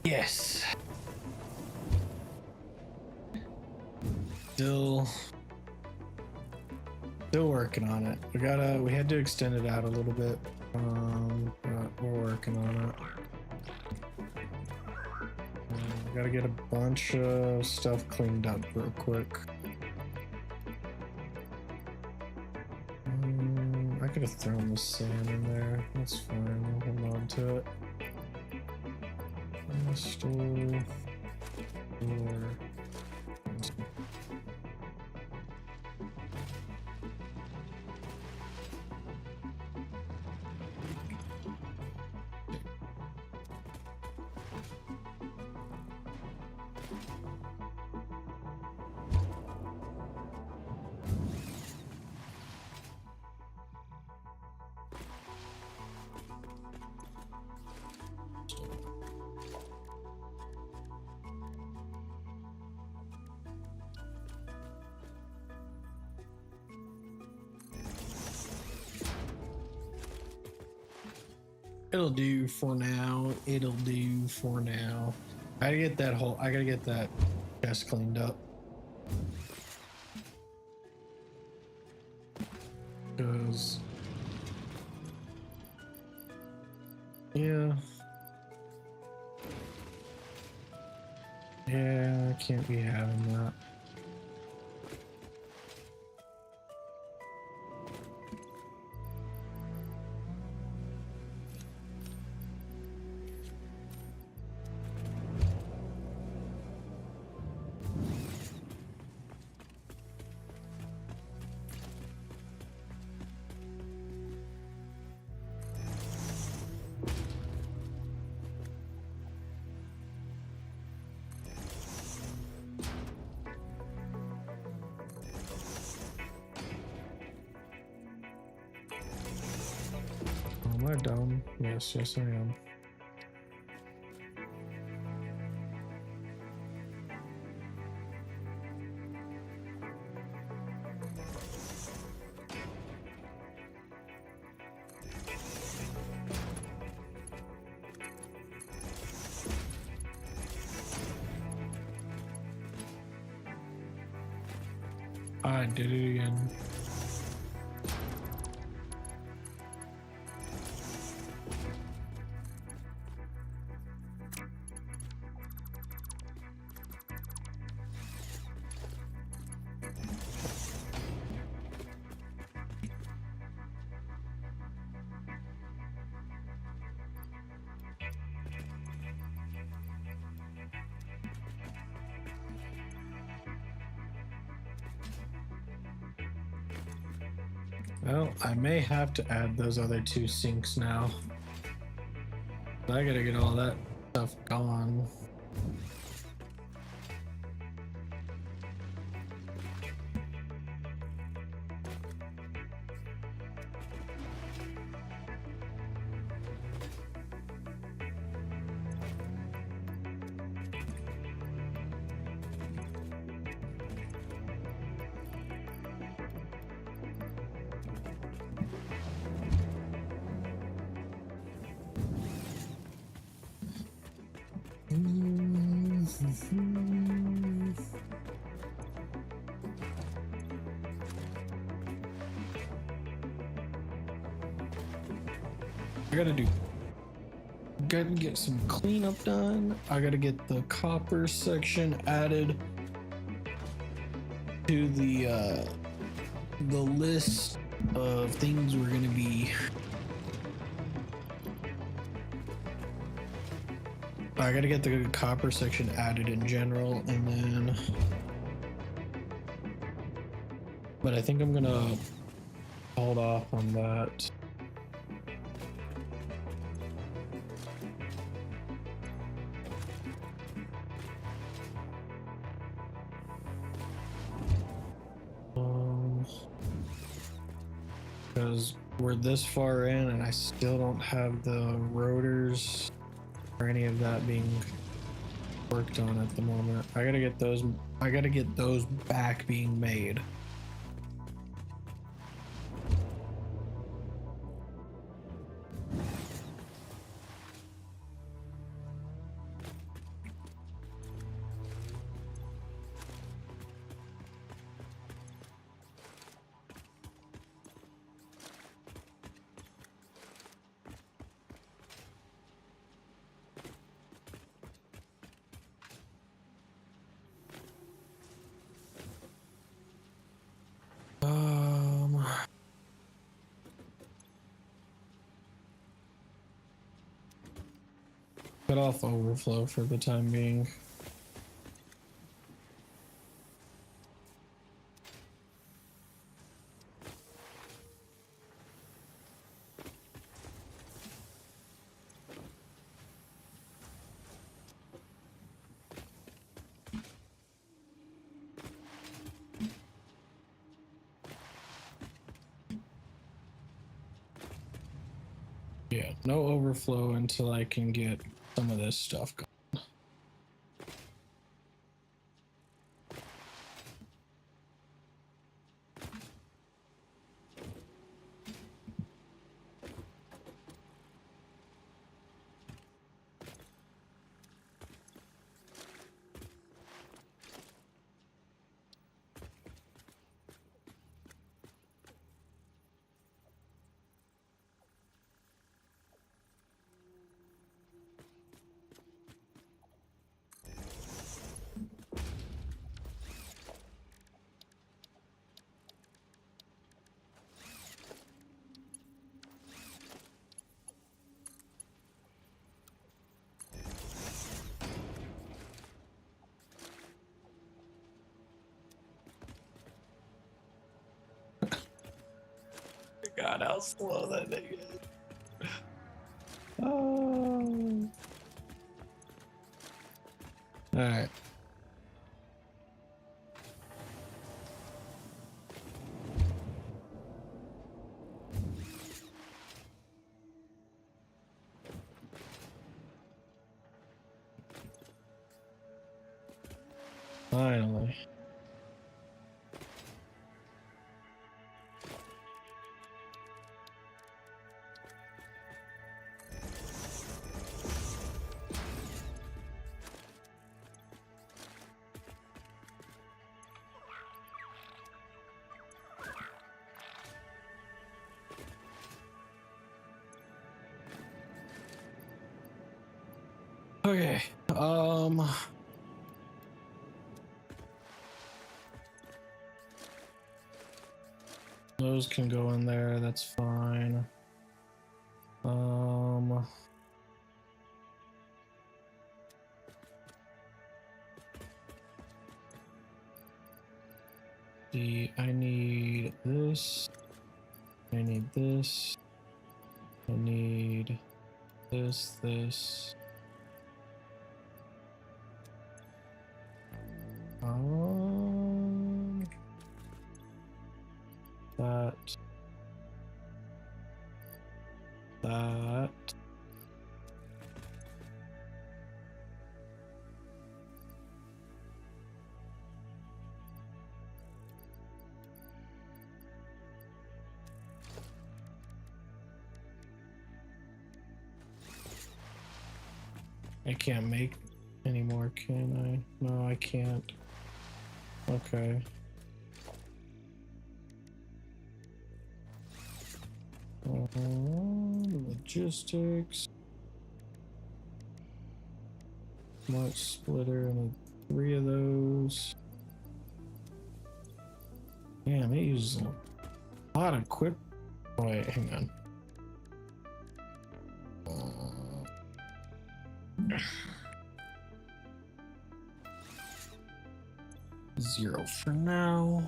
Yes. Still working on it. We had to extend it out a little bit. But we're working on it. Gotta get a bunch of stuff cleaned up real quick. I could have thrown the sand in there. That's fine. We'll hold on to it. Store. It'll do for now. It'll do for now. I gotta get that chest cleaned up. Cause yeah. Yeah, I can't be having that. Am I dumb? Yes, I am. I did it again. Well, I may have to add those other two sinks now. I gotta get all that stuff gone. Gotta get some cleanup done. I gotta get the copper section added to the list of things we're gonna be. I gotta get the copper section added in general, and then, but I think I'm gonna hold off on that. Because we're this far in and I still don't have the rotors or any of that being worked on at the moment. I gotta get those back being made. Cut off overflow for the time being. Yeah, no overflow until I can get some of this stuff going. God, how slow that thing is. Oh. All right. Finally. Okay. Those can go in there, that's fine. I need this. I need this. I need this. That. I can't make anymore, can I? No, I can't. Okay. Logistics. Smart splitter and 3 of those. Damn, it uses a lot of quick. Oh, wait, hang on. 0 for now.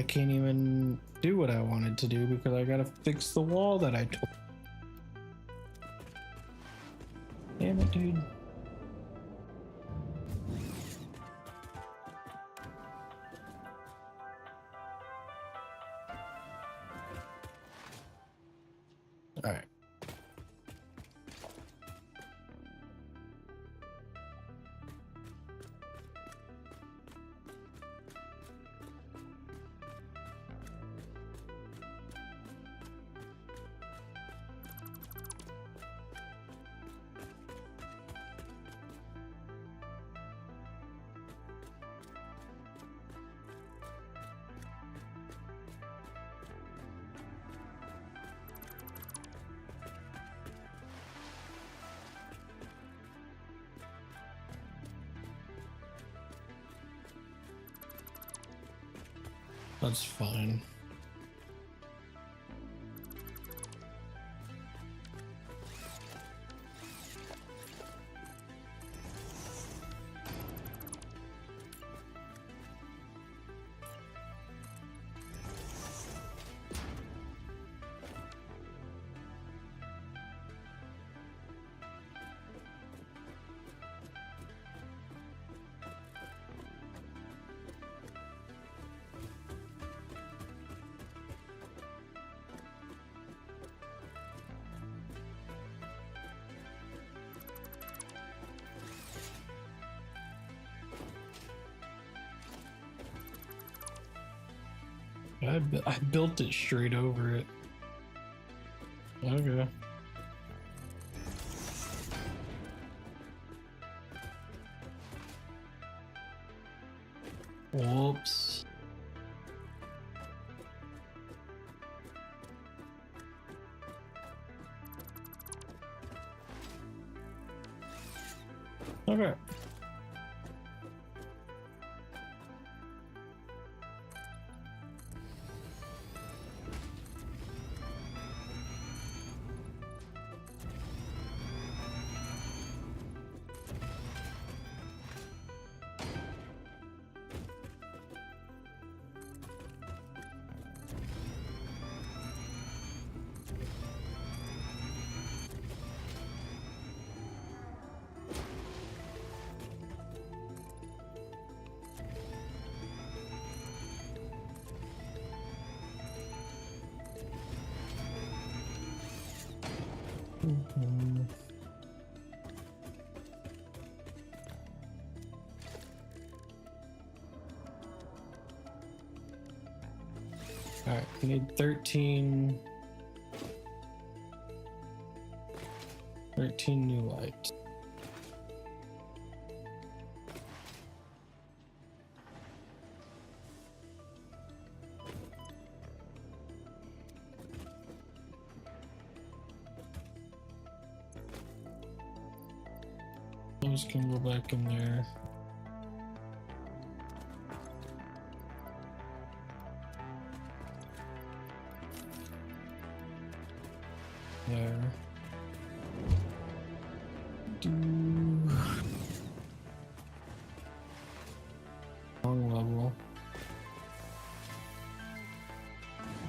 can't even do what I wanted to do because I gotta fix the wall that I told. Damn it, dude. All right. That's fine. I built it straight over it. Okay. Whoops. Okay. All right, we need 13 new lights. Those can go back in there. There. Wrong level.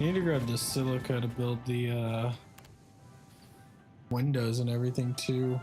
I need to grab the silica to build the windows and everything too.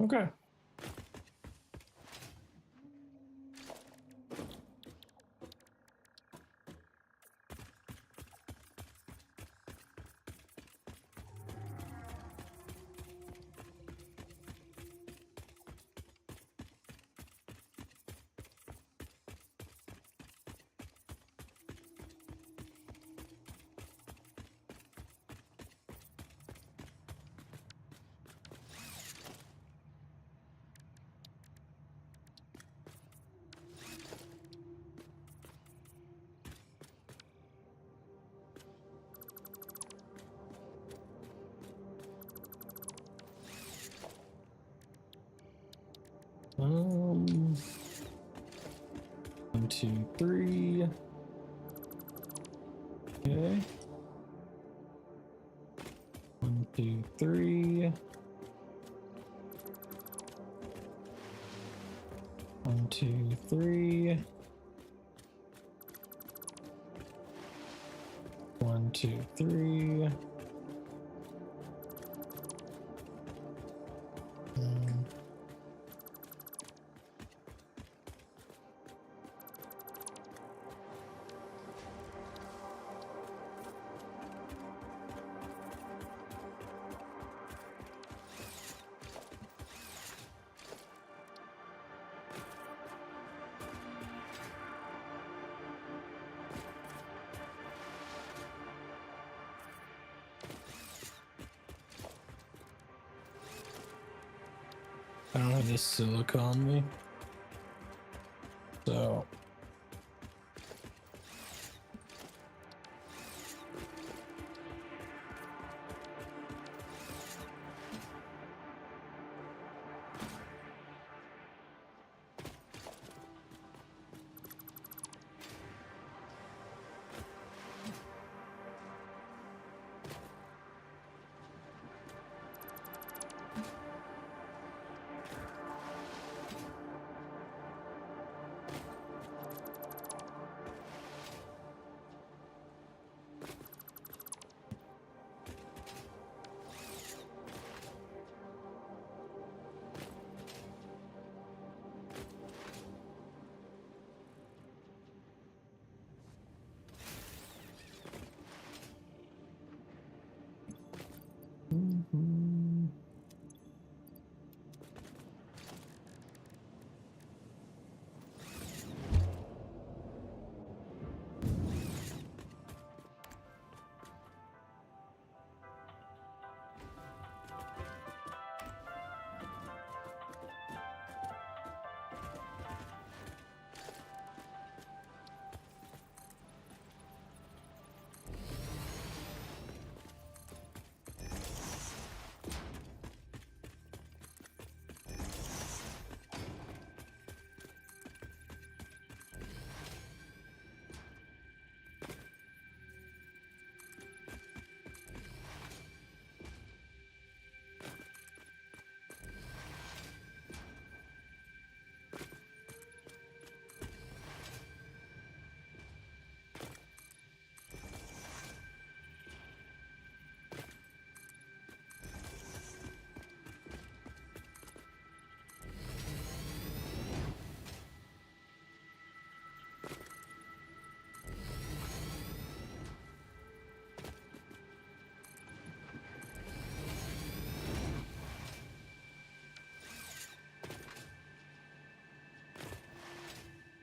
Okay. Um, 1, 2, 3. Okay. 1, 2, 3. 1, 2, 3. 1, 2, 3. I don't have this silica on me, so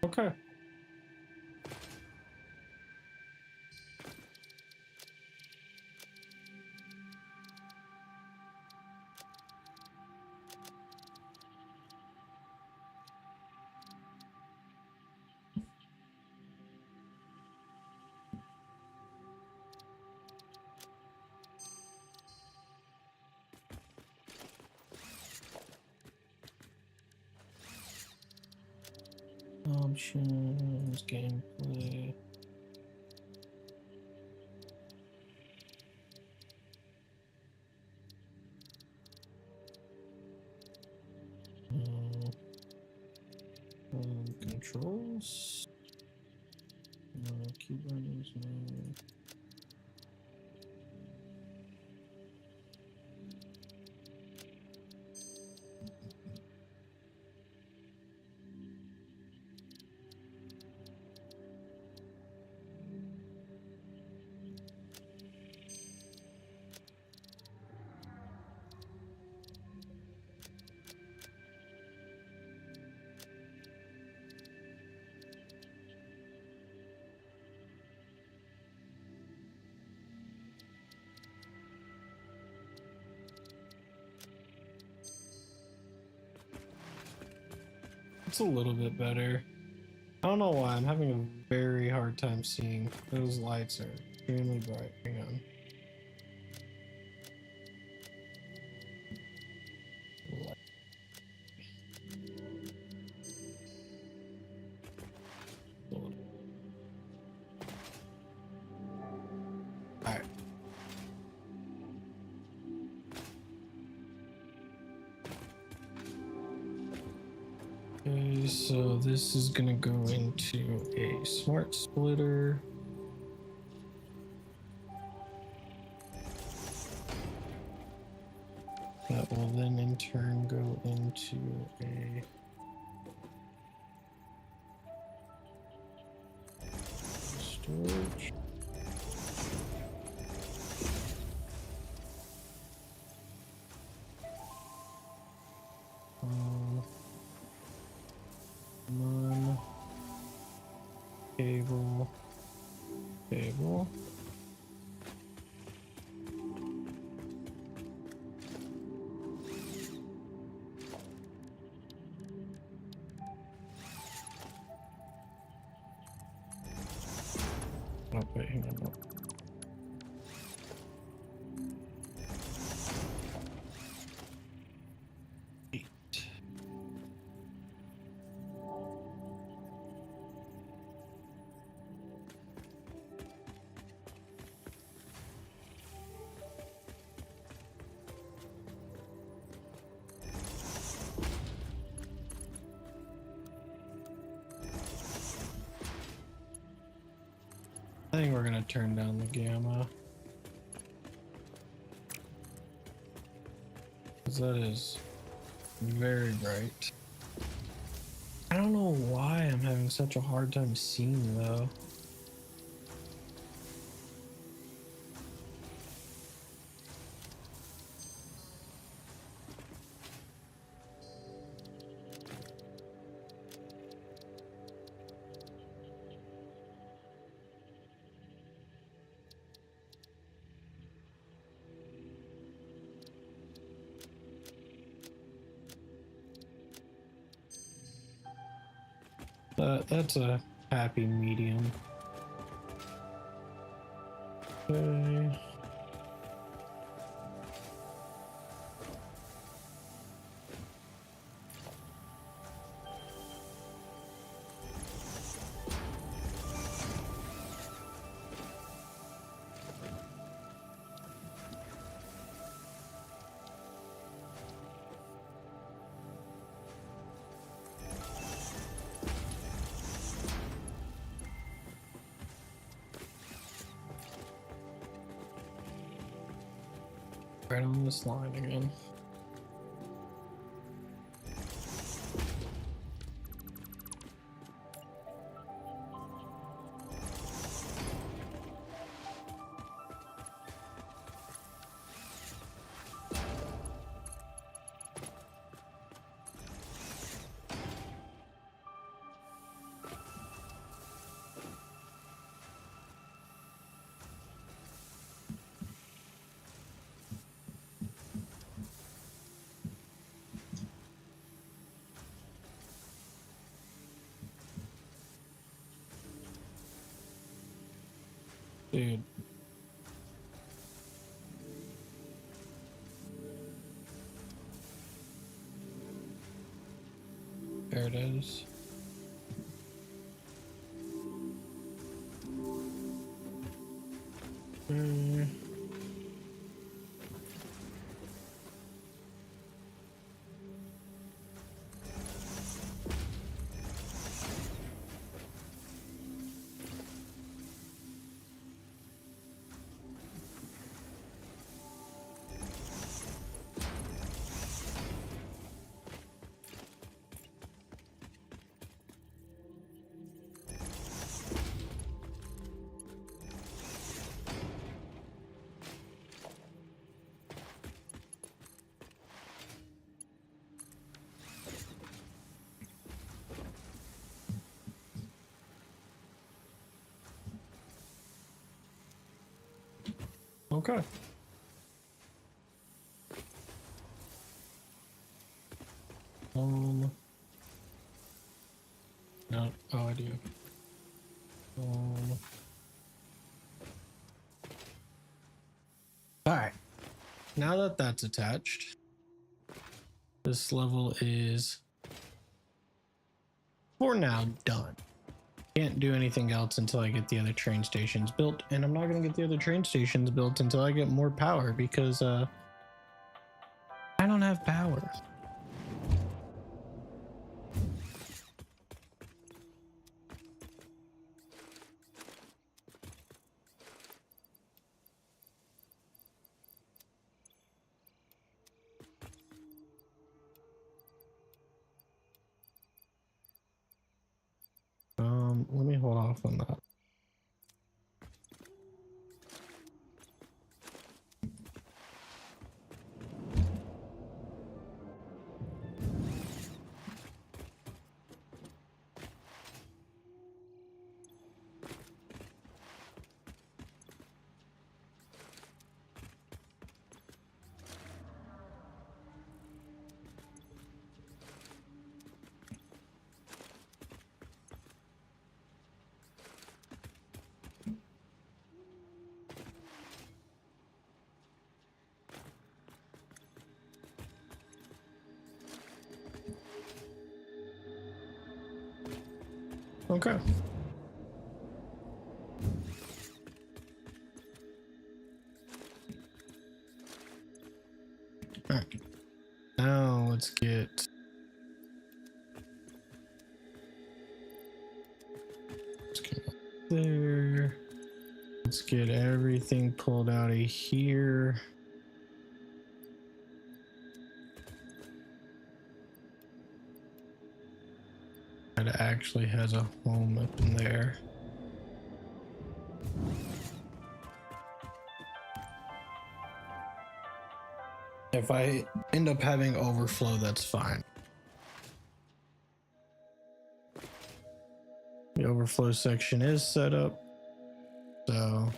okay. Options, gameplay. Controls. No keyboards. No. It's a little bit better. I don't know why I'm having a very hard time seeing. Those lights are extremely bright. Hang on. Alright. Okay, so this is gonna go into a smart splitter. That will then in turn go into a storage. One cable. Oh, wait, hang on. No. I think we're gonna turn down the gamma. Because that is very bright. I don't know why I'm having such a hard time seeing though. That's a happy medium. Okay. Right on this line again. Dude. There it is. Okay. Um, not? Oh, I do. Alright. Now that that's attached, this level is, for now, done. Can't do anything else until I get the other train stations built, and I'm not going to get the other train stations built until I get more power, because I don't have power. Let me hold off on that. Okay. All right. Now let's get there. Let's get everything pulled out of here. It actually has a home up in there. If I end up having overflow, that's fine. The overflow section is set up, so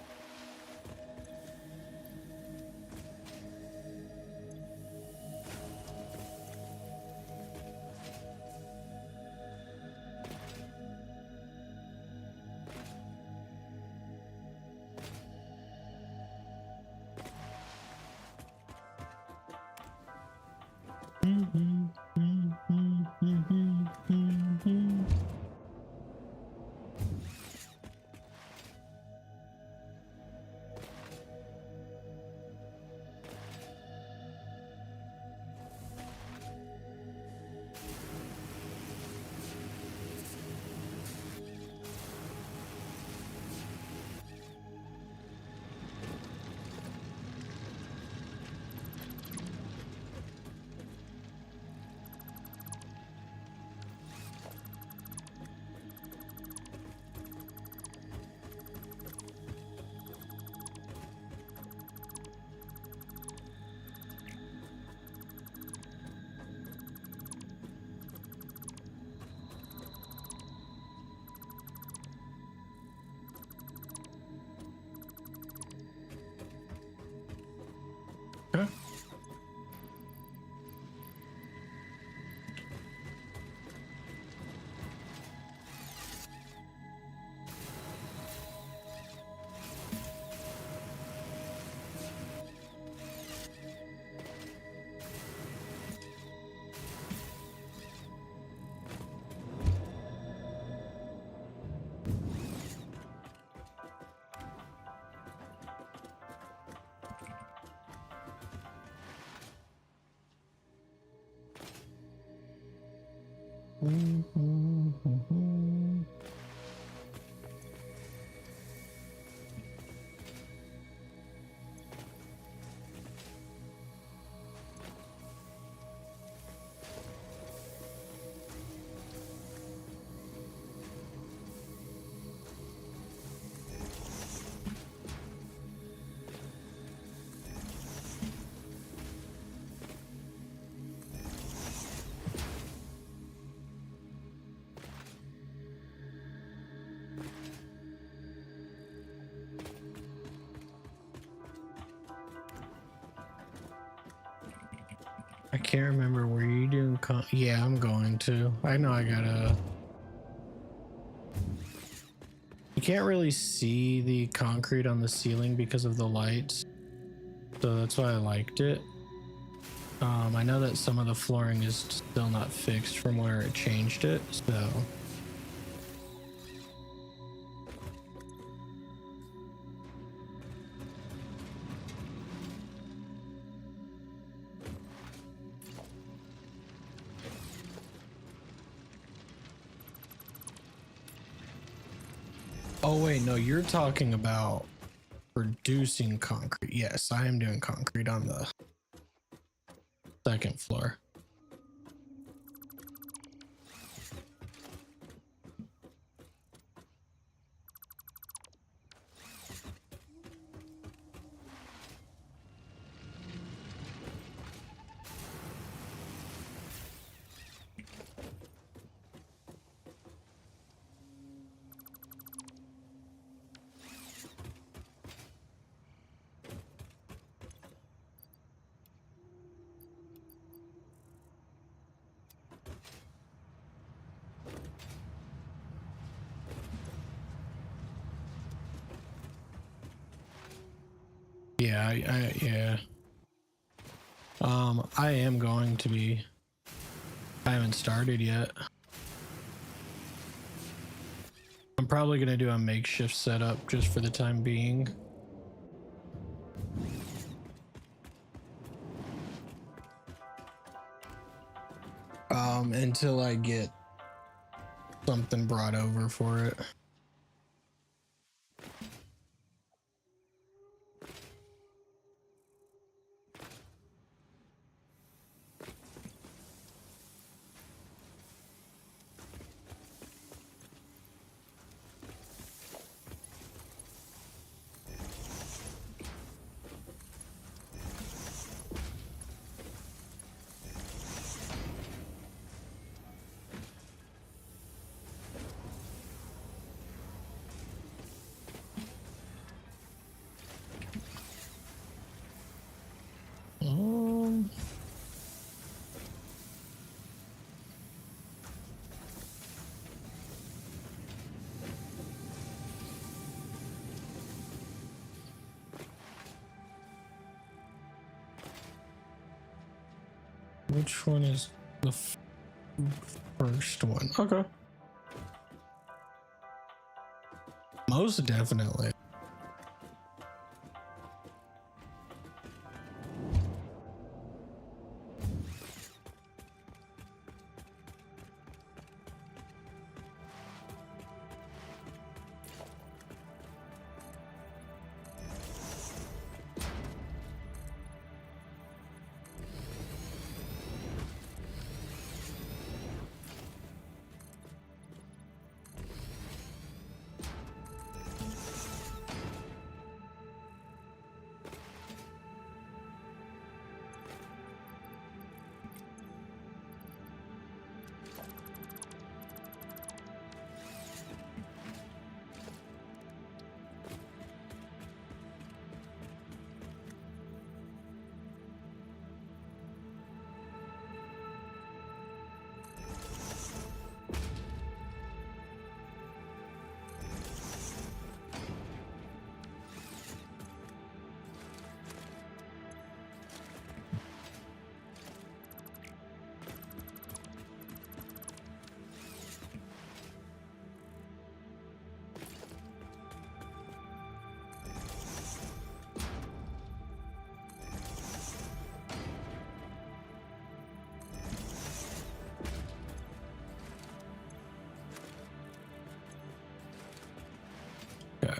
okay. I can't remember. Were you doing yeah, I'm going to. I know I gotta You can't really see the concrete on the ceiling because of the lights, so that's why I liked it. I know that some of the flooring is still not fixed from where it changed it, so. Oh wait, no, you're talking about producing concrete. Yes, I am doing concrete on the second floor. Yeah, yeah. I am going to be. I haven't started yet. I'm probably gonna do a makeshift setup just for the time being. Until I get something brought over for it. Which one is the first one? Okay. Most definitely. Yeah.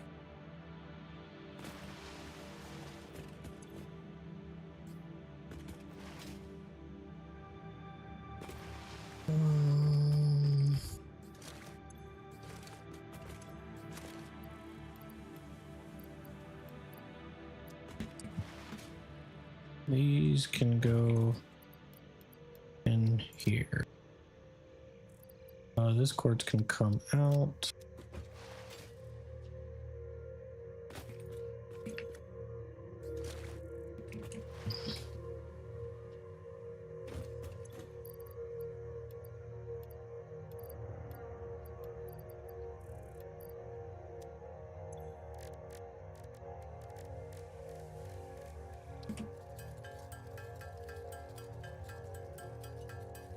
These can go in here. This quartz can come out.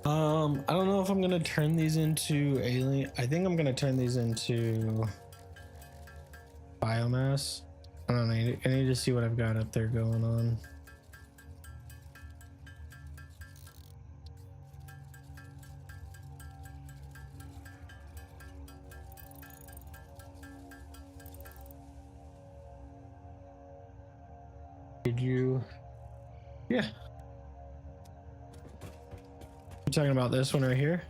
I don't know if I'm gonna turn these into alien. I think I'm gonna turn these into biomass. I don't know. I need to see what I've got up there going on. Did you? Yeah. You're talking about this one right here?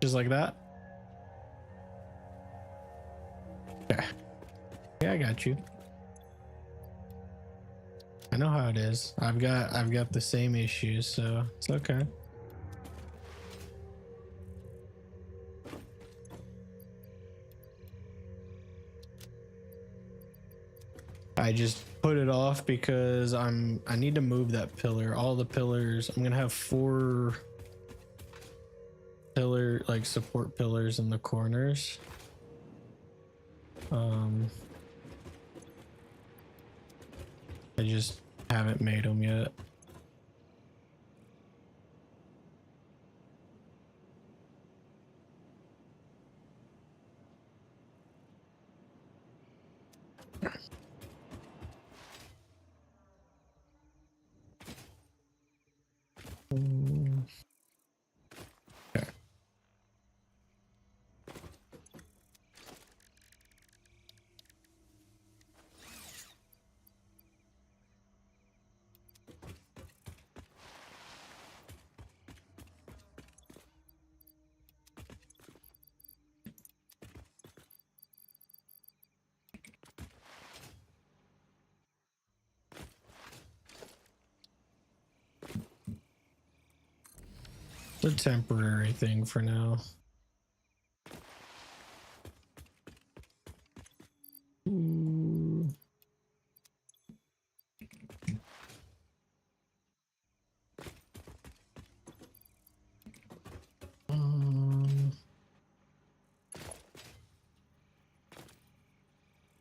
Just like that? Yeah. Yeah, I got you. I know how it is. I've got the same issues, so it's okay. I just put it off because I need to move that pillar. All the pillars. I'm gonna have 4 pillar, like support pillars in the corners. I just haven't made them yet. Okay. It's a temporary thing for now.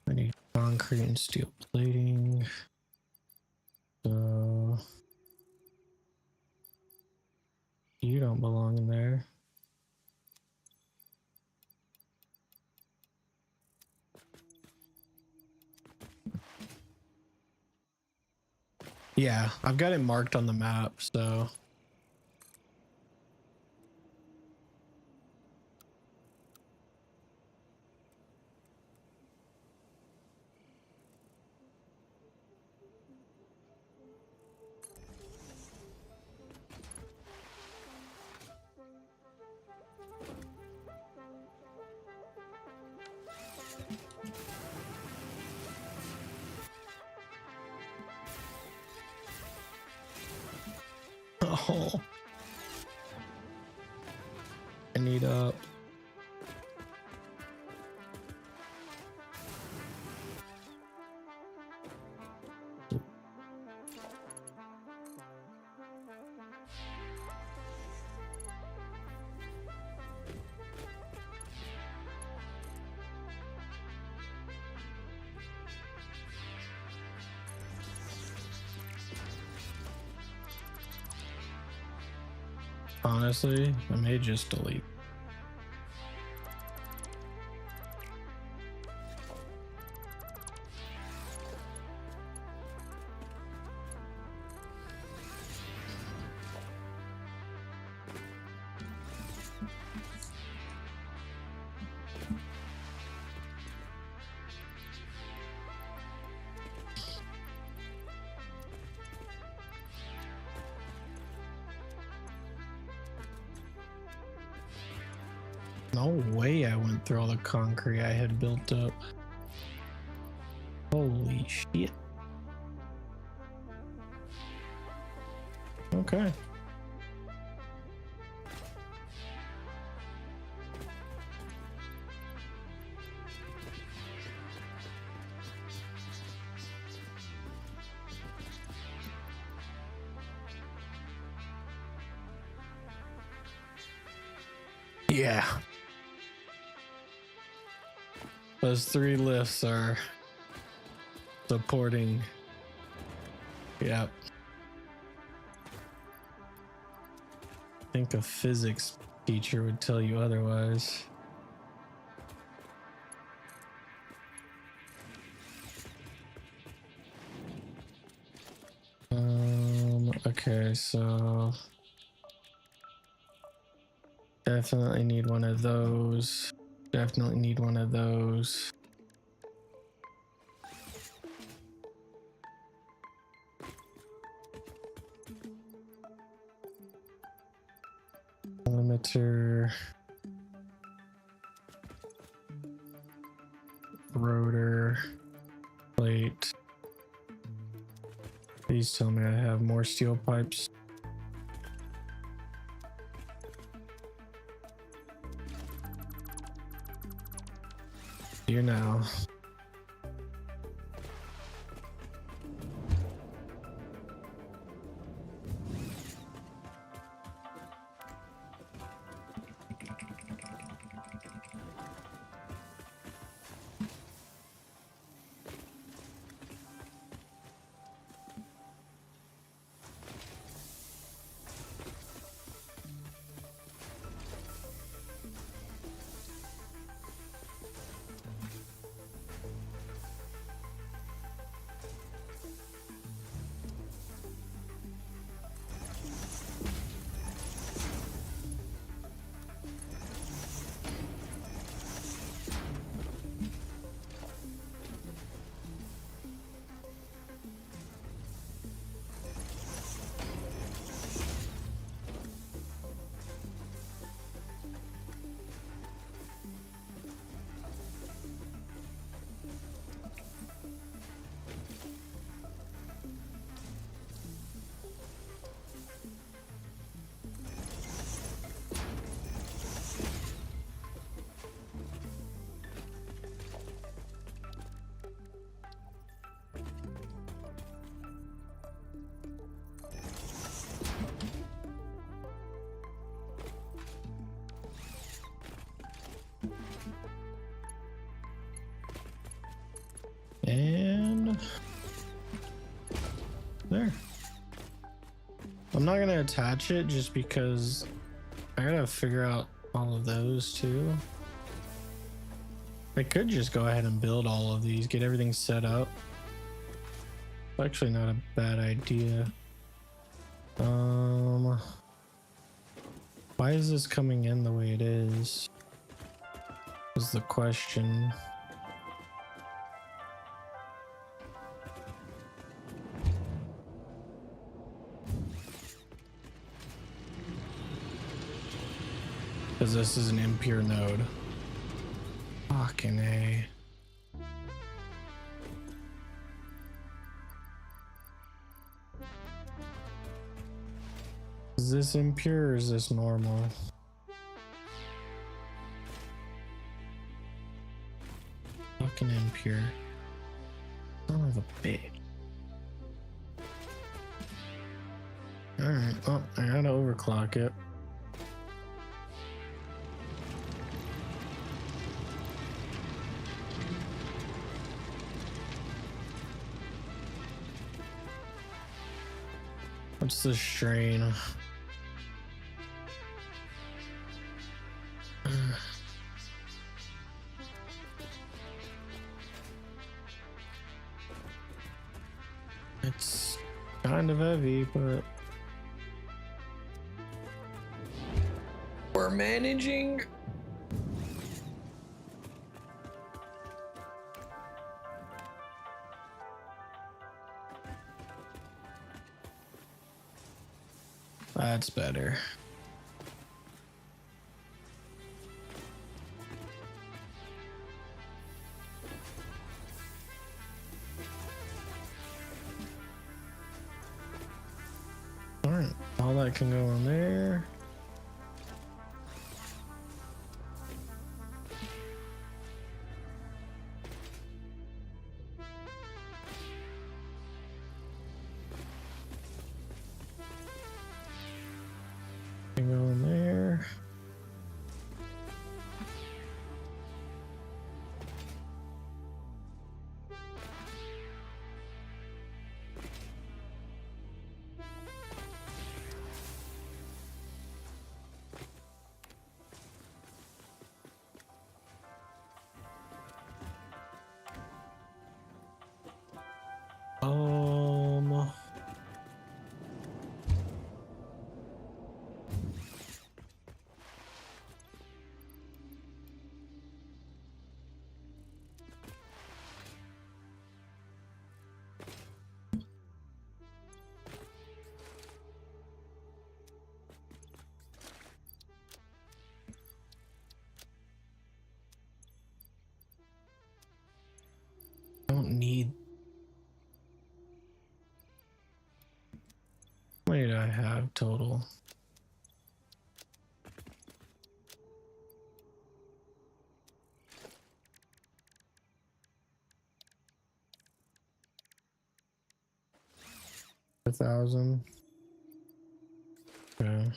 I need concrete and steel plating. So you don't belong in there. Yeah, I've got it marked on the map, so. Oh. I need up. Honestly, I may just delete. No way I went through all the concrete I had built up. Holy shit. Okay. Yeah. Those 3 lifts are supporting. Yep. I think a physics teacher would tell you otherwise. Okay, so definitely need one of those. Definitely need one of those. Limiter. Rotor. Plate. Please tell me I have more steel pipes. You know. And there. I'm not gonna attach it just because I gotta figure out all of those too. I could just go ahead and build all of these, get everything set up. It's actually not a bad idea. Why is this coming in the way it is the question. Because this is an impure node. Fucking A. Is this impure or is this normal? Fucking impure. Son of a bitch. Alright, well, I gotta overclock it. What's the strain? It's kind of heavy, but we're managing. That's better. All right, all that can go in there. Can go in there. many do I have total? A 1,000. Okay.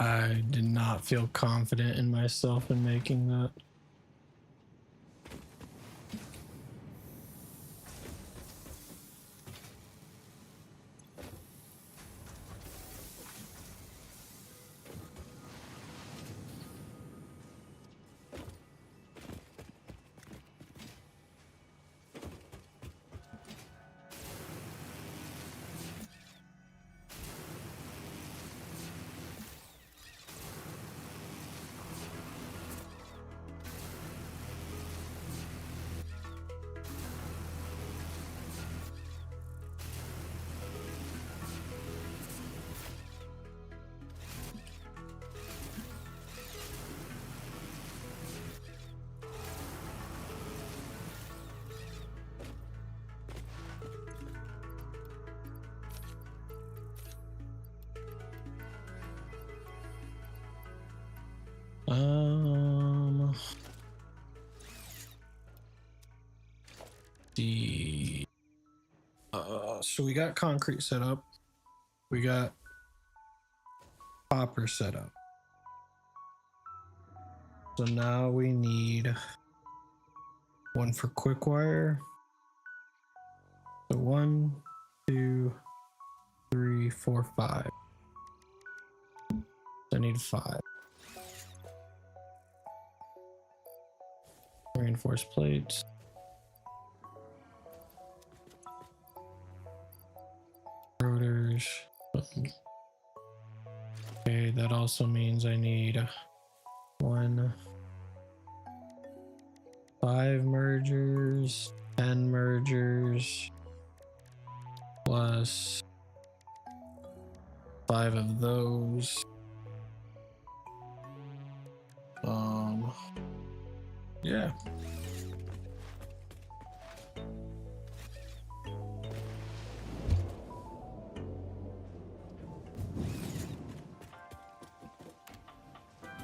I did not feel confident in myself in making that. The so we got concrete set up. We got copper set up. So now we need one for quick wire. So 1, 2, 3, 4, 5. I need 5. Reinforced plates. Rotors. Okay, that also means I need 5 mergers, 10 mergers, plus 5 of those. Yeah.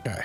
Okay.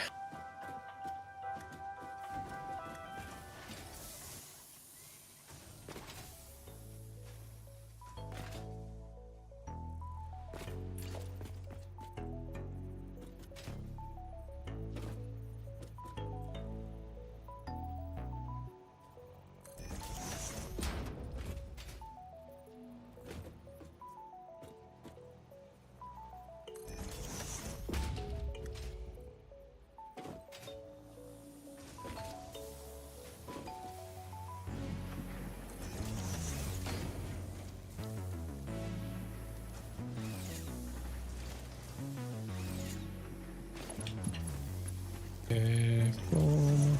Okay, boom.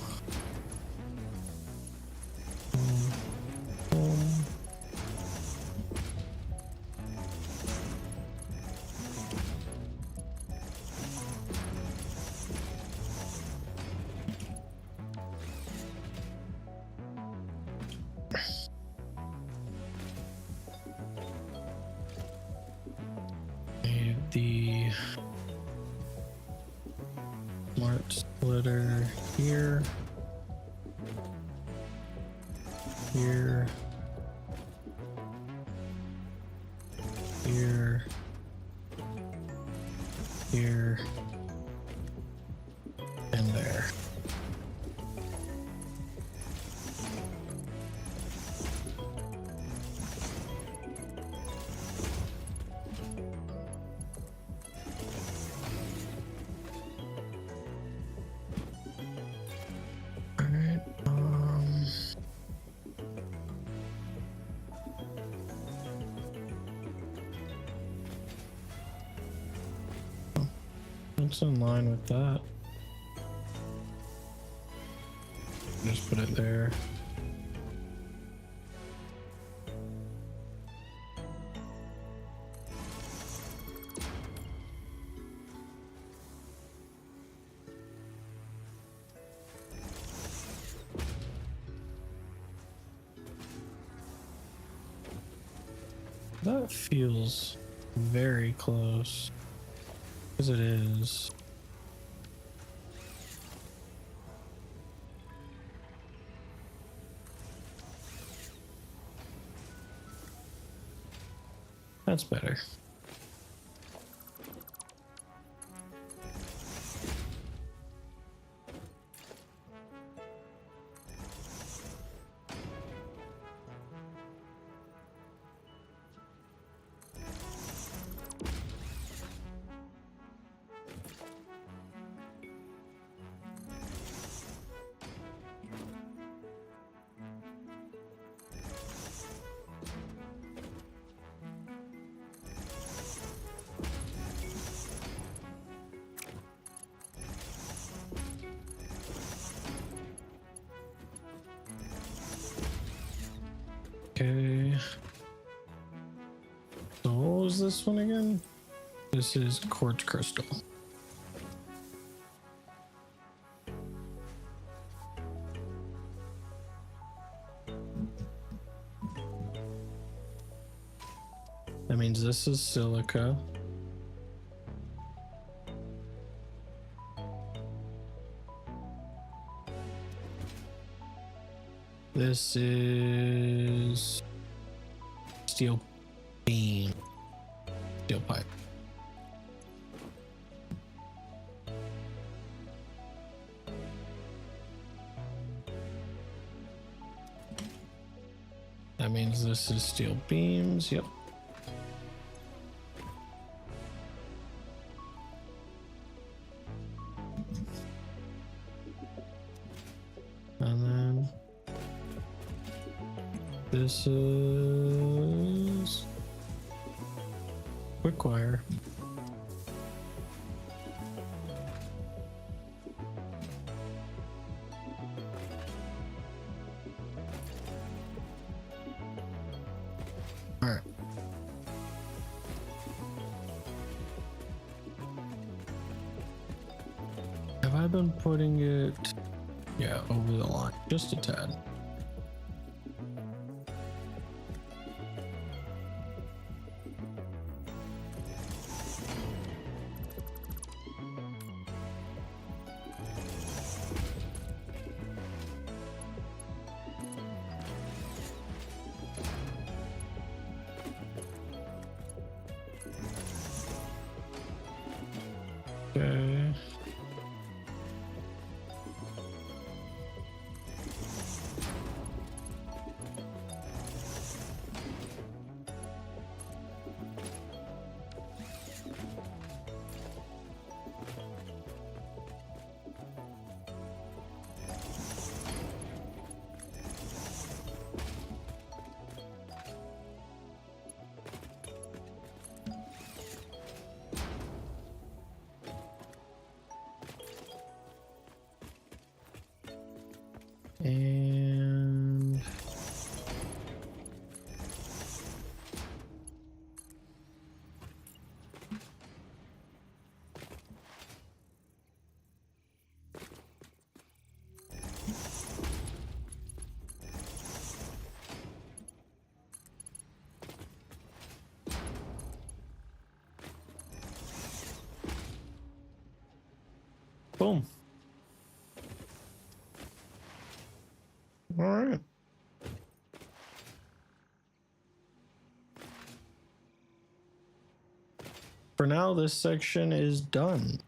Boom. Boom. Need the smart splitter here, here, here, here, and there. All right. It's in line with that. Just put it there. That feels very close, because it is. That's better. Okay. So what was this one again? This is quartz crystal. That means this is silica. This is steel beam, steel pipe. That means this is steel beams. Yep. And then this is quick wire. All right. Have I been putting it, yeah, over the line just a tad? Okay. And boom. All right. For now, this section is done.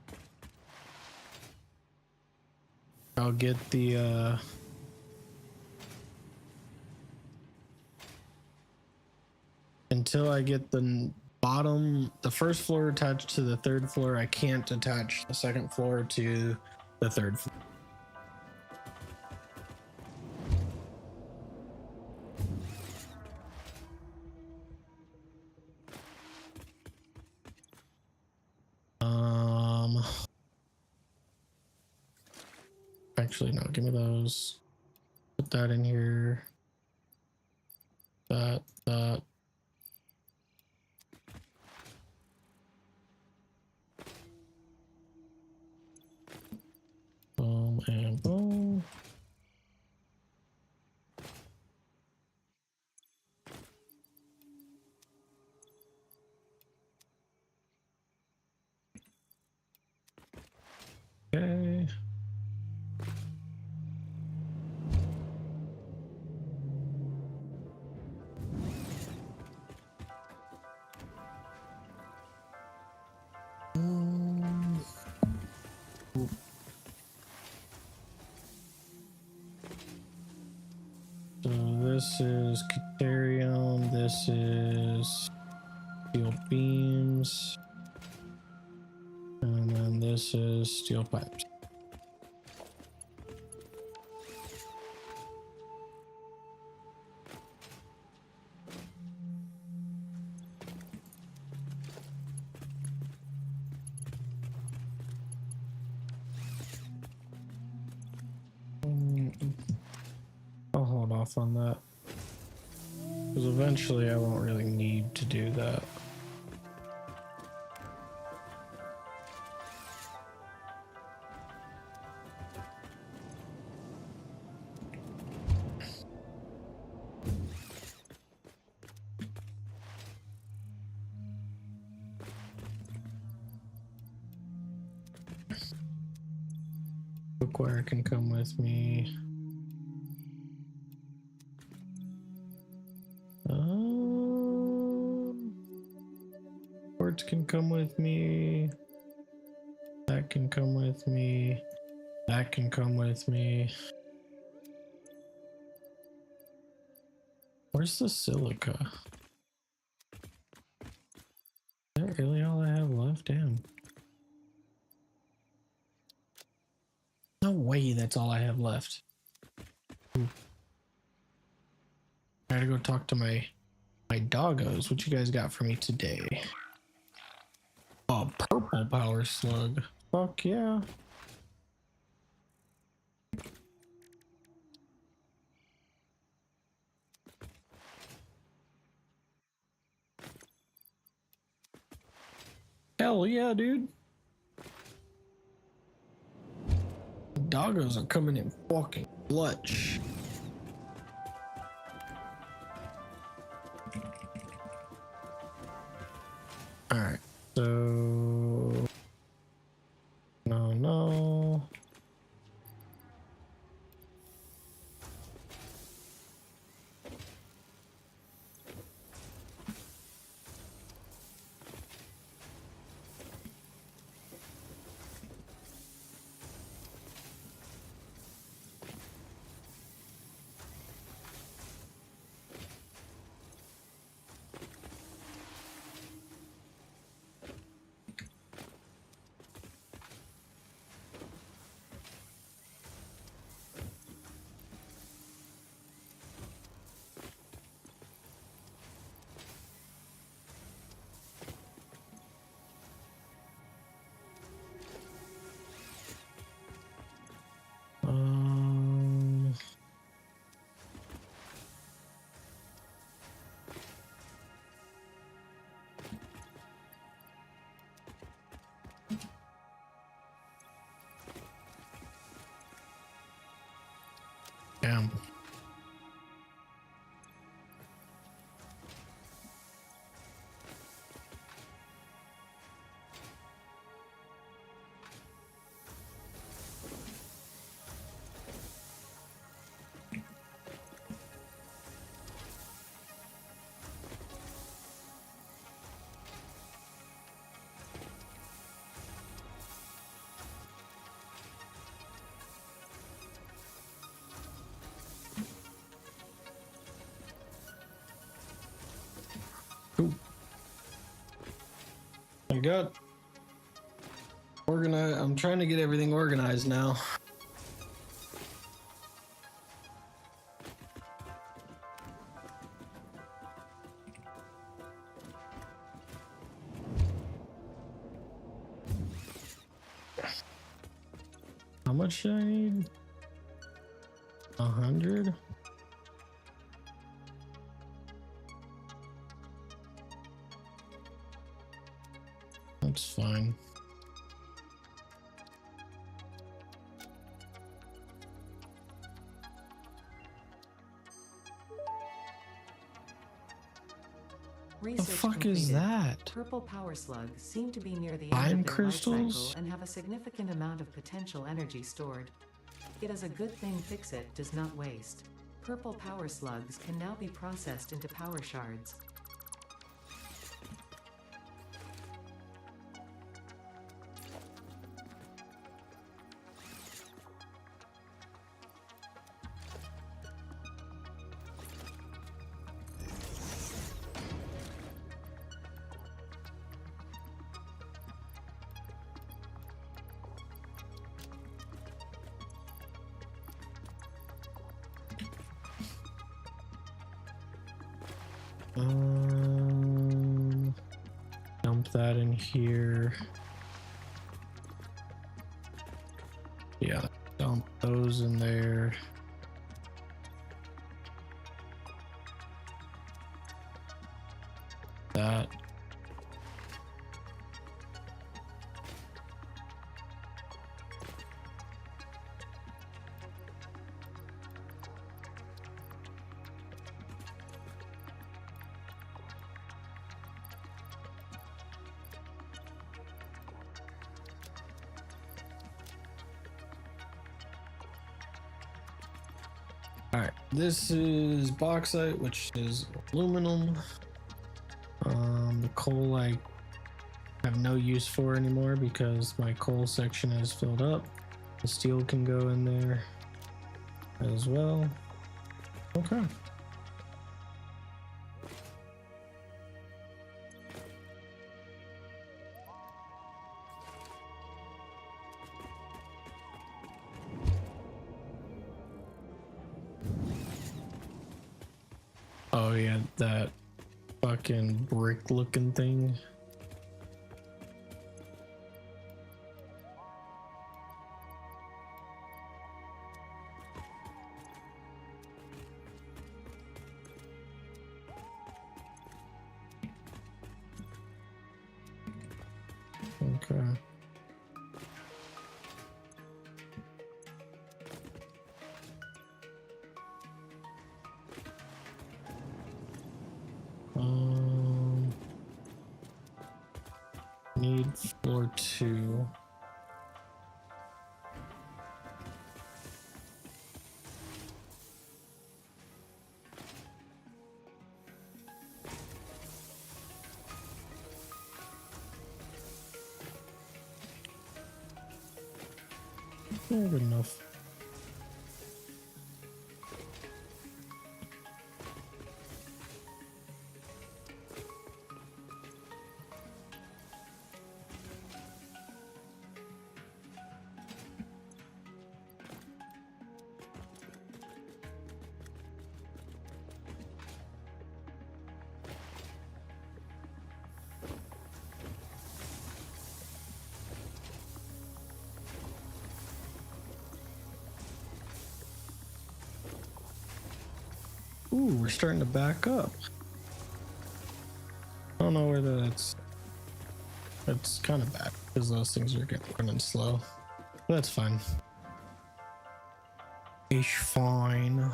I'll get the until I get the bottom, the first floor attached to the third floor, I can't attach the second floor to the third floor. actually, no, give me those. Put that in here. That. Boom and boom. Okay. So this is Caterium, this is steel beams, and then this is steel pipes. I'll hold off on that, because eventually I won't really need to do that. Bookwire can come with me. Quartz can come with me. That can come with me. That can come with me. Where's the silica? Is that really all I have left? Damn. No way that's all I have left. I gotta go talk to my doggos. What you guys got for me today? Oh, purple power slug. Fuck yeah. Hell yeah, dude. Doggos are coming in fucking clutch. Alright, so no. Damn. Cool. I got organized. I'm trying to get everything organized now. How much do I need? 100. That's fine. Research The fuck completed. is that? Purple power slugs seem to be near the Time end of their life crystals? cycle and have a significant amount of potential energy stored. It is a good thing Fix-It does not waste. Purple power slugs can now be processed into power shards. Dump that in here. Yeah, dump those in there. That. Alright, this is bauxite, which is aluminum. The coal I have no use for anymore because my coal section is filled up. The steel can go in there as well. Okay. Oh yeah, that fucking brick looking thing. Okay. Need floor 2. Good enough. Ooh, we're starting to back up. I don't know whether that's kind of bad because those things are getting running slow. But that's fine. It's fine.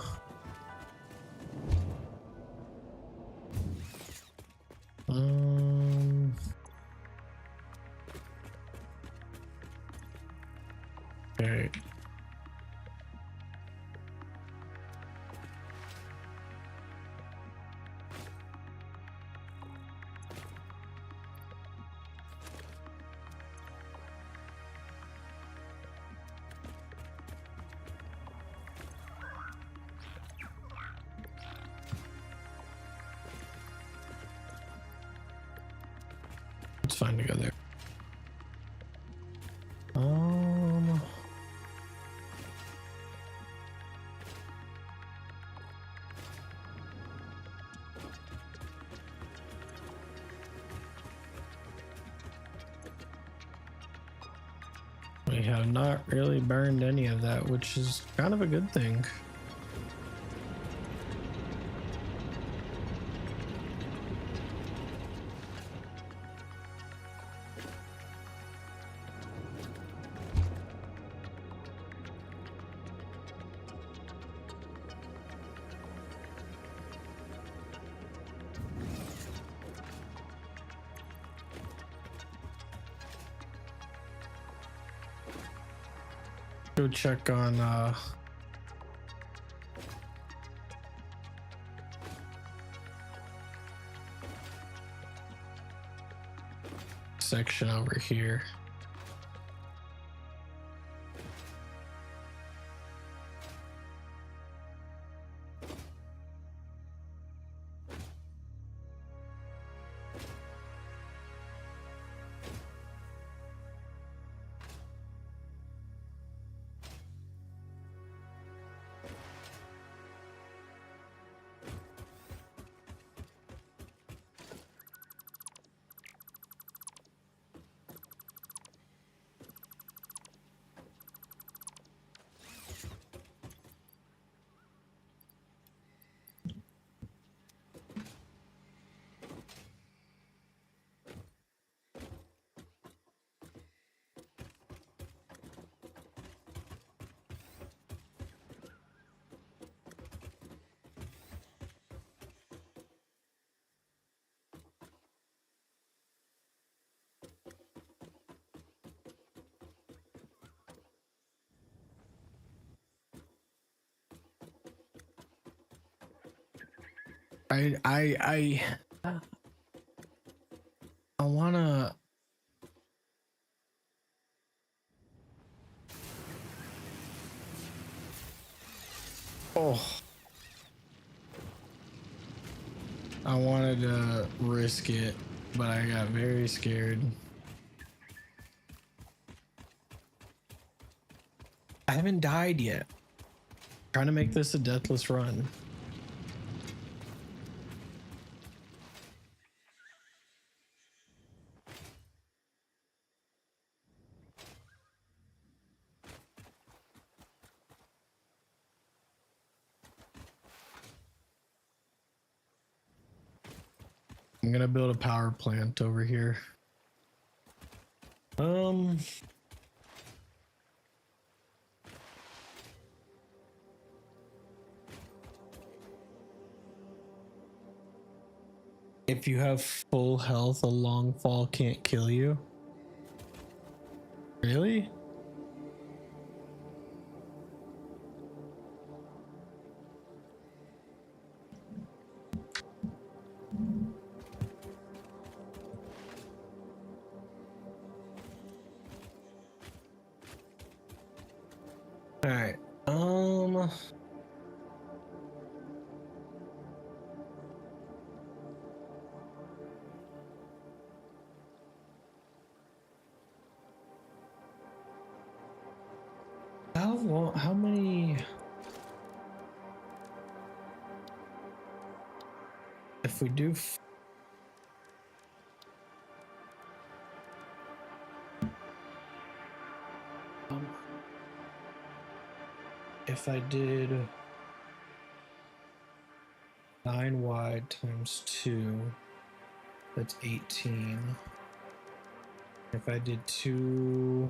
Okay. It's fine to go there. We have not really burned any of that, which is kind of a good thing. Go check on section over here. I wanna. Oh, I wanted to risk it, but I got very scared. I haven't died yet. Trying to make this a deathless run. I'm gonna build a power plant over here. If you have full health, a long fall can't kill you. Really? All right. How long? How many? If we do. If I did 9 wide times 2, that's 18. If I did two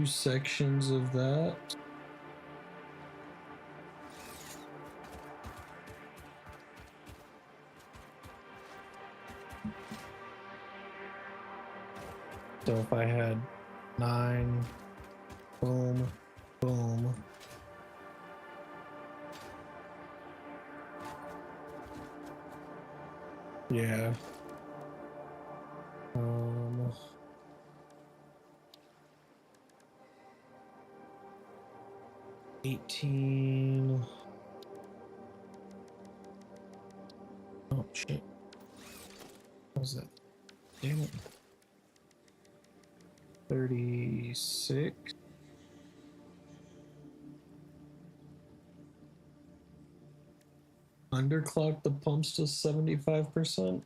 sections of that, so if I had 9, boom, boom. Yeah. 18. Oh shit. What was that? Damn it. 36. Underclock the pumps to 75%.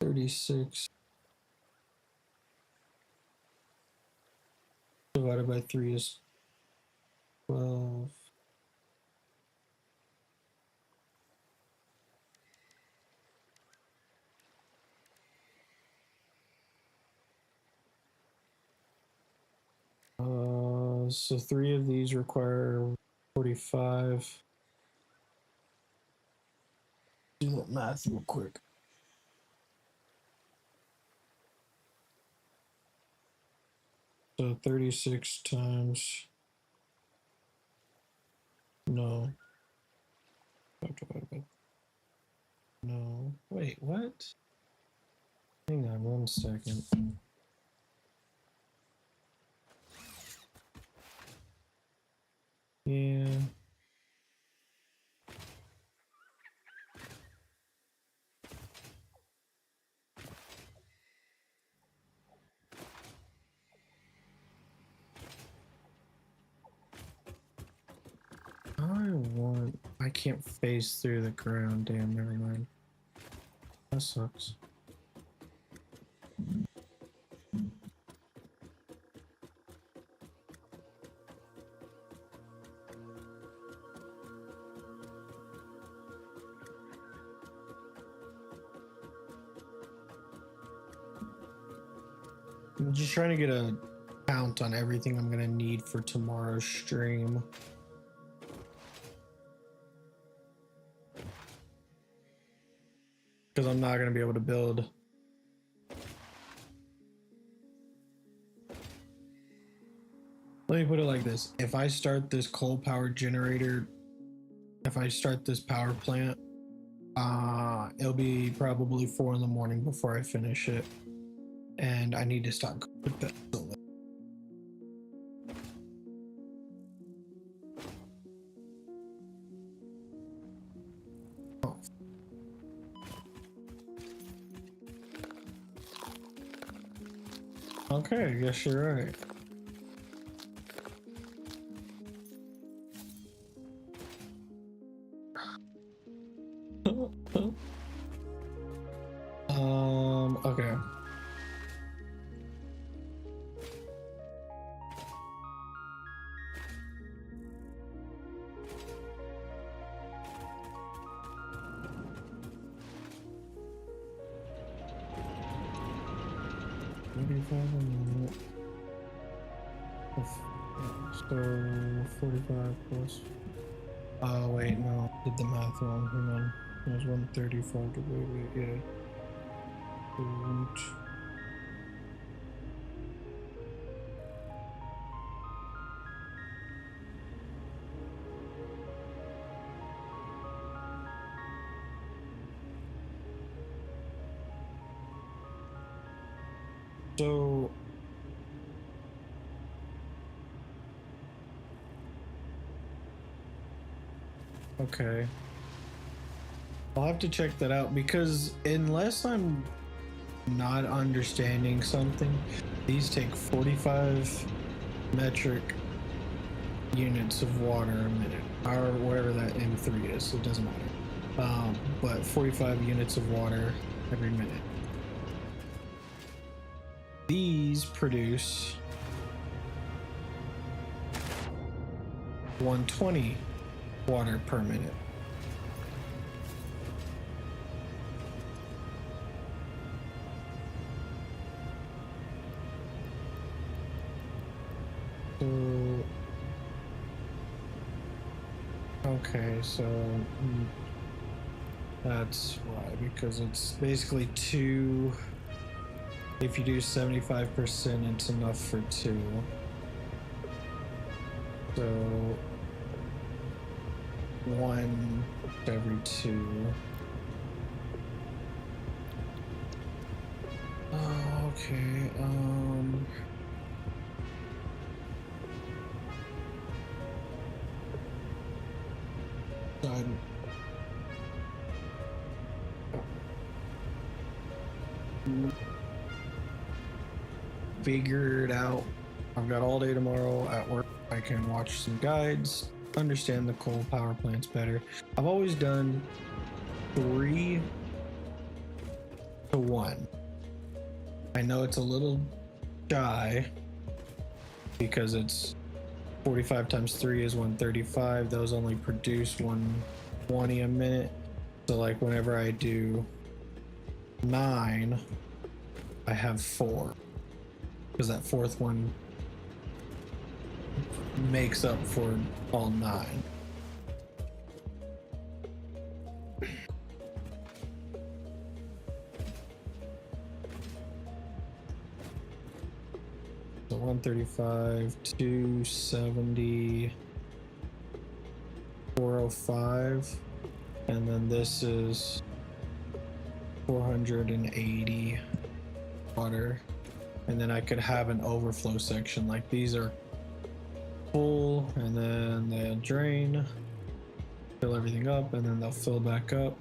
$36. divided by 3 is 12. So 3 of these require 45. Do that math real quick. So 36 times. No. No. Wait, what? Hang on 1 second. Yeah. I can't phase through the ground. Damn, never mind. That sucks. I'm just trying to get a count on everything I'm gonna need for tomorrow's stream. Because I'm not gonna be able to build. Let me put it like this. If I start this coal powered generator, if I start this power plant, it'll be probably 4 in the morning before I finish it. And I need to start with that. Oh. Okay, I guess you're right. Okay. So 45 plus. Oh wait, no, did the math wrong. Hang on. It was 135 divided. Yeah. So okay, I'll have to check that out because unless I'm not understanding something, these take 45 metric units of water a minute, or whatever that M3 is. It doesn't matter. But 45 units of water every minute. These produce 120 water per minute. So, okay, so that's why, because it's basically 2. If you do 75%, it's enough for 2. So 1 every 2. Oh, okay. Figured out. I've got all day tomorrow at work. I can watch some guides, understand the coal power plants better. I've always done 3 to 1. I know it's a little shy because it's 45 times 3 is 135. Those only produce 120 a minute. So like whenever I do 9, I have 4, because that fourth one makes up for all 9. So 135, 270, 405, and then this is 480 water. And then I could have an overflow section, like these are full, and then they'll drain, fill everything up, and then they'll fill back up,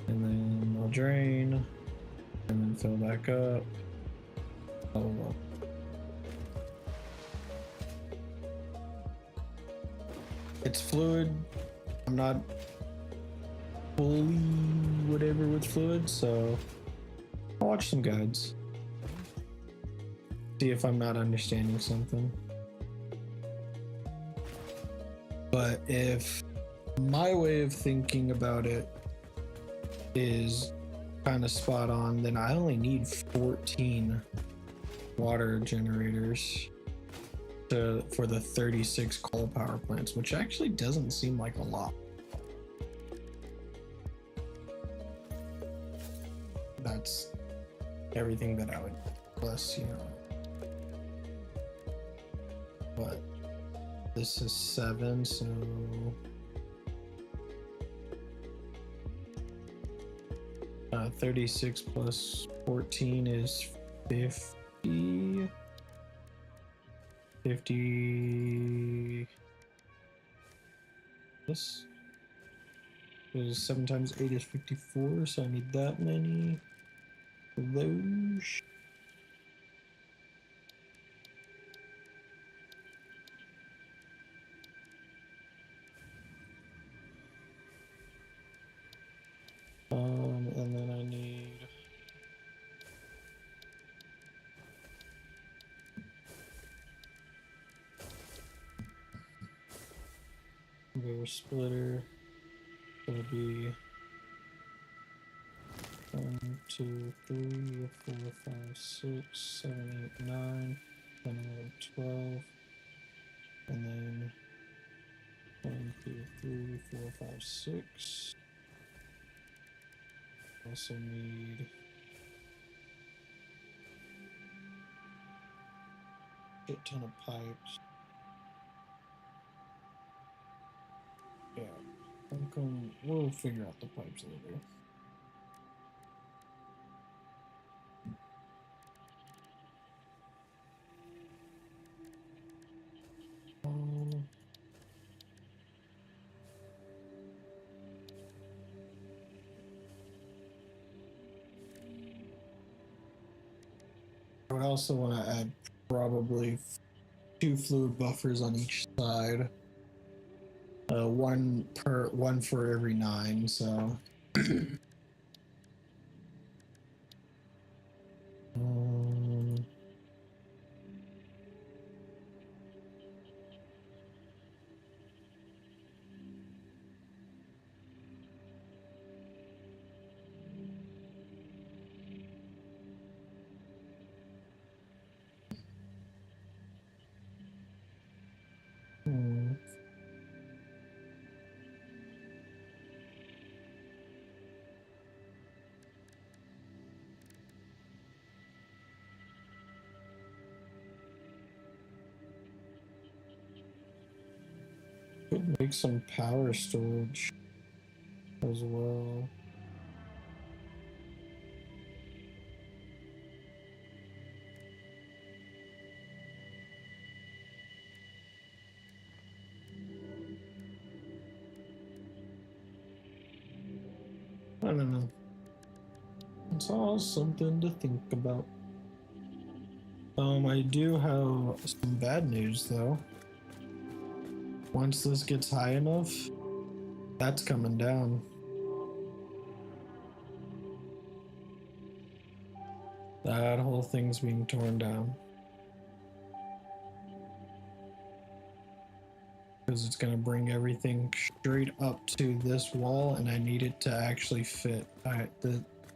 and then they'll drain, and then fill back up. Blah, blah, blah. It's fluid. I'm not fully whatever with fluid, so I'll watch some guides. See if I'm not understanding something. But if my way of thinking about it is kind of spot on, then I only need 14 water generators for the 36 coal power plants, which actually doesn't seem like a lot. That's everything that I would plus, but this is 7, so uh, 36 plus 14 is 50. 50. This is 7 times 8 is 54, so I need that many of those. And then I need conveyor splitter. It'll be 1, 2, 3, 4, 5, 6, 7, 8, 9, 10, 11, 12, and then 1, 2, 3, 4, 5, 6. Also need a ton of pipes. Yeah, we'll figure out the pipes later. I would also want to add probably 2 fluid buffers on each side. One for every 9, so could make some power storage as well. I don't know. It's all something to think about. I do have some bad news though. Once this gets high enough, that's coming down. That whole thing's being torn down. because it's going to bring everything straight up to this wall, and I need it to actually fit.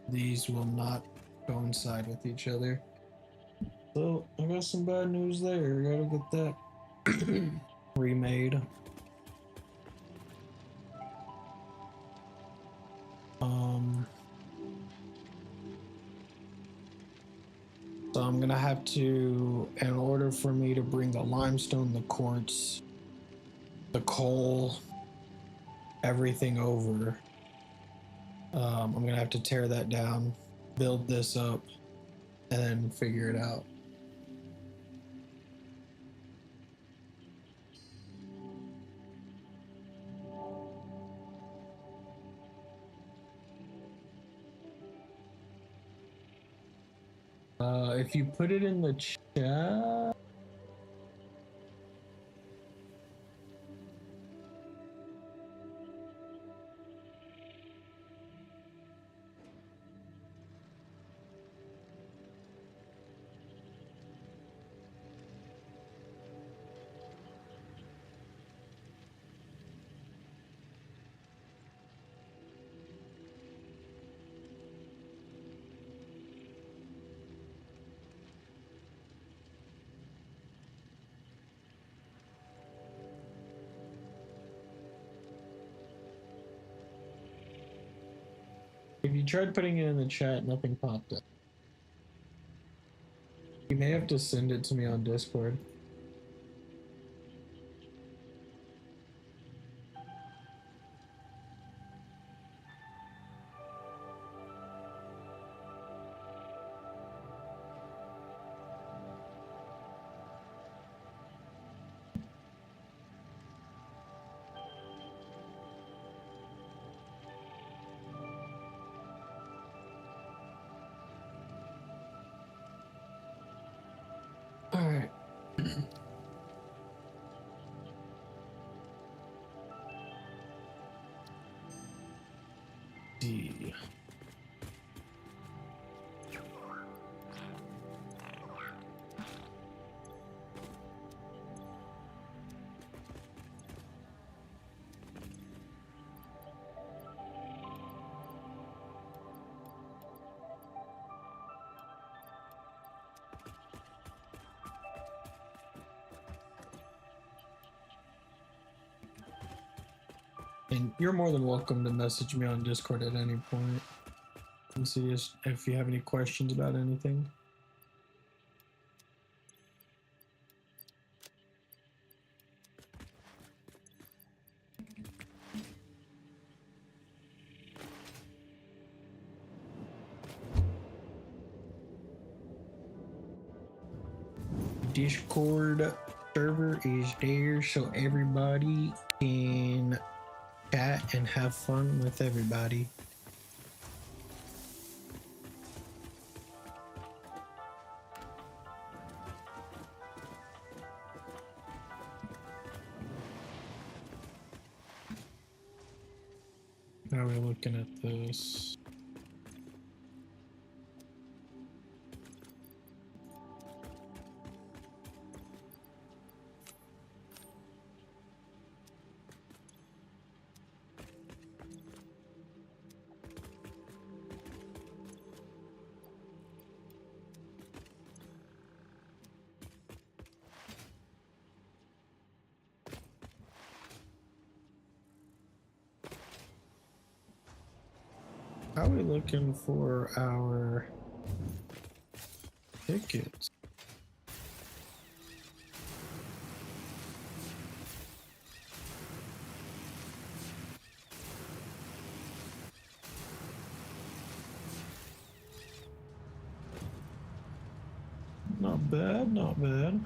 These will not coincide with each other. So I got some bad news there. Gotta get that remade. So I'm gonna have to, in order for me to bring the limestone, the quartz, the coal, everything over, I'm gonna have to tear that down, build this up, and then figure it out. If you put it in the chat. If you tried putting it in the chat, nothing popped up. You may have to send it to me on Discord. All right. D. And you're more than welcome to message me on Discord at any point and see if you have any questions about anything. Discord server is there so everybody can chat and have fun with everybody. Now we're looking at this. How are we looking for our tickets? Not bad, not bad.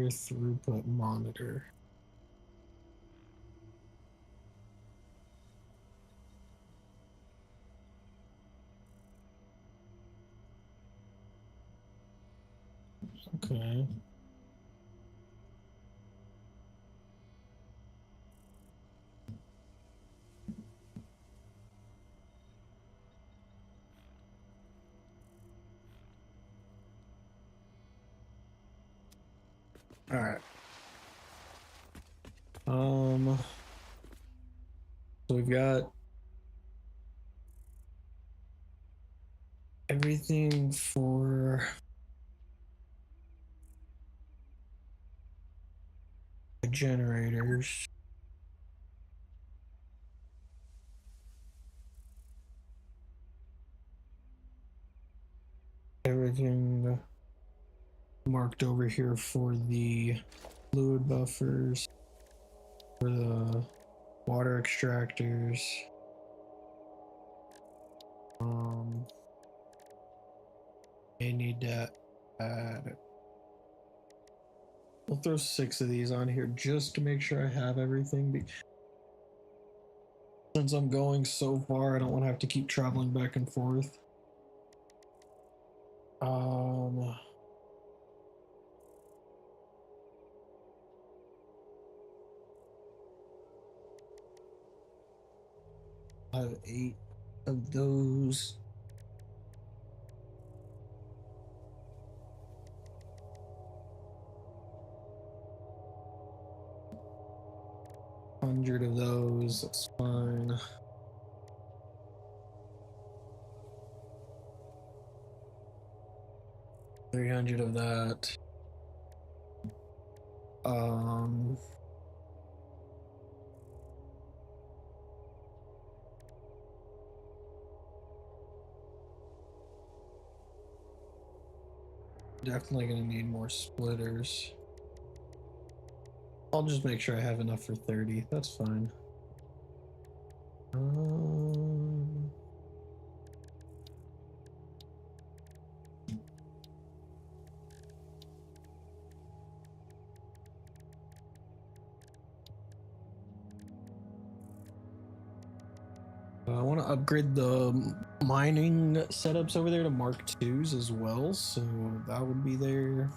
throughput monitor. Okay. All right. So we've got everything for the generators. Everything marked over here for the fluid buffers, for the water extractors. I need to add. We'll throw 6 of these on here just to make sure I have everything. Since I'm going so far, I don't want to have to keep traveling back and forth. I have 8 of those. Hundred of those, that's fine. $300 of that. Definitely gonna need more splitters. I'll just make sure I have enough for 30. That's fine. I want to upgrade the mining setups over there to Mark IIs as well, so that would be there.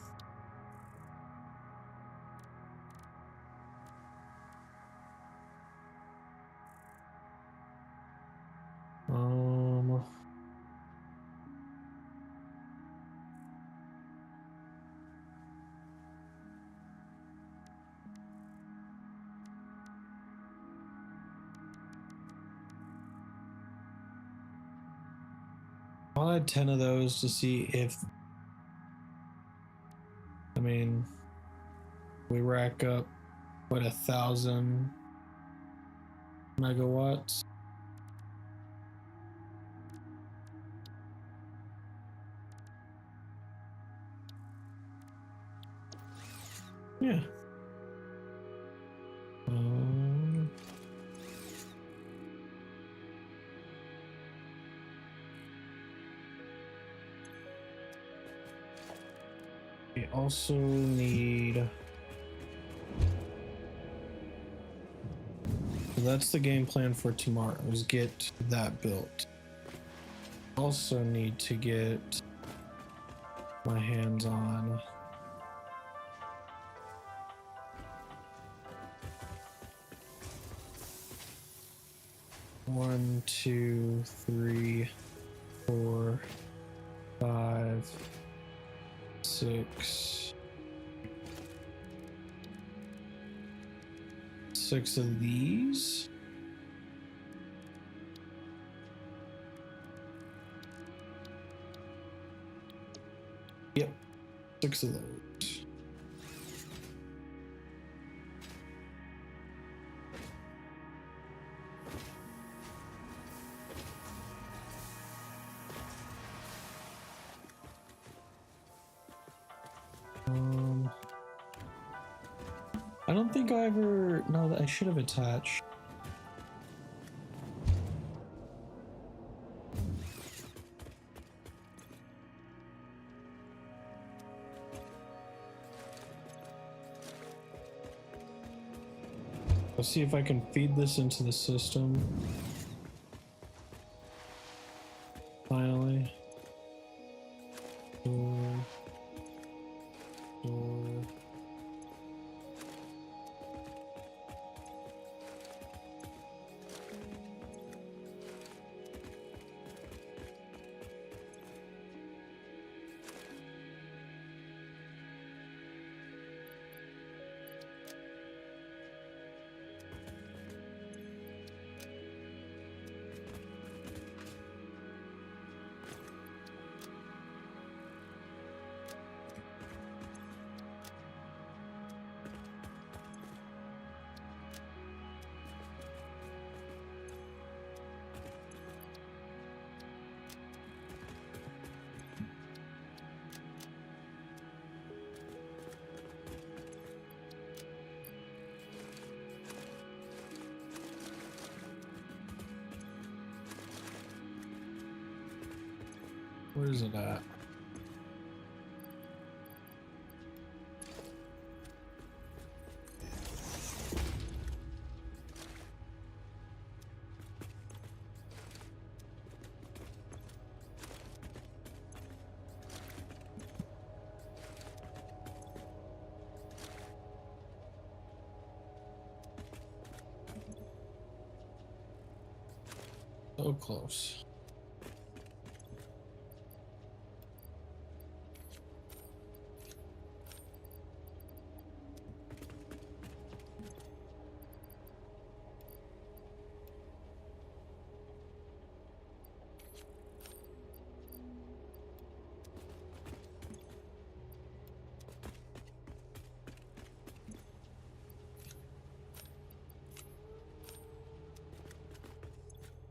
I'll add 10 of those to see if, I mean, we rack up, what, 1,000 megawatts? Yeah. We also need. That's the game plan for tomorrow, is get that built. Also need to get my hands on one, two, three, 4, 5, 6. 6 of these. Yep, 6 of those. I don't think I ever. No, I should have attached. Let's see if I can feed this into the system. Finally. Door. Door. Where is it at? So close.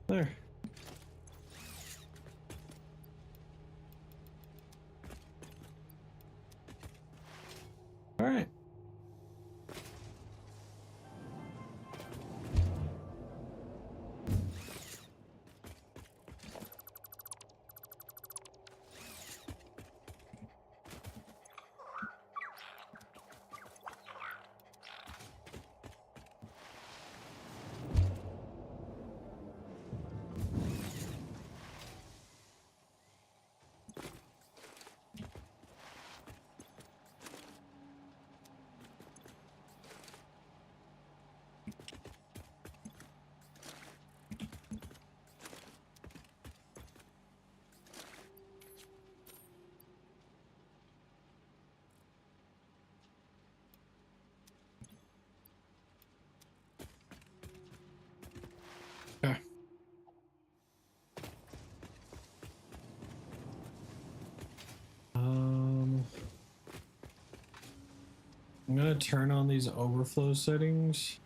There. All right. Okay. I'm gonna turn on these overflow settings.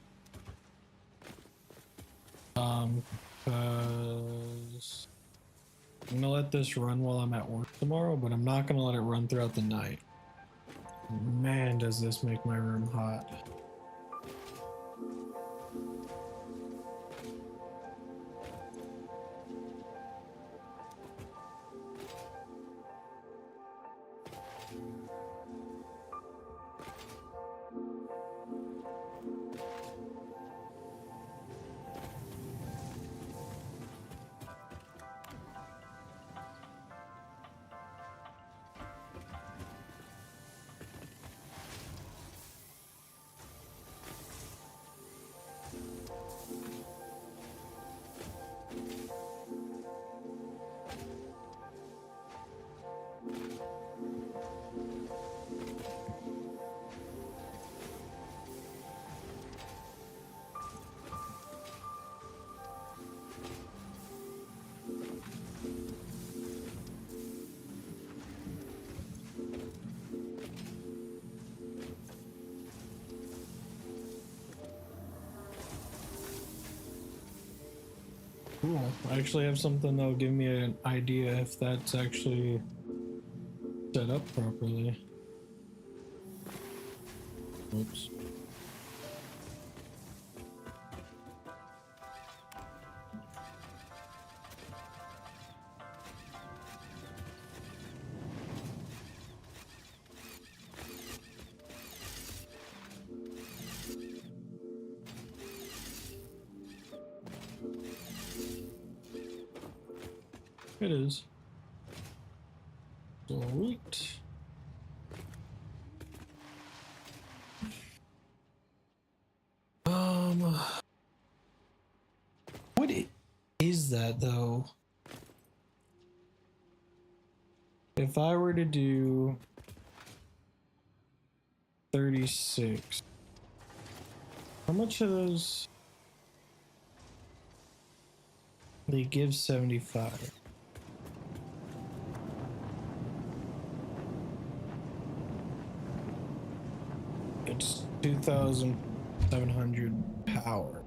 Because I'm gonna let this run while I'm at work tomorrow, but I'm not gonna let it run throughout the night. Man, does this make my room hot. Cool. I actually have something that'll give me an idea if that's actually set up properly. Oops. it is. Sweet. What is that though? If I were to do 36, how much of those? They give 75. It's 2,700 power.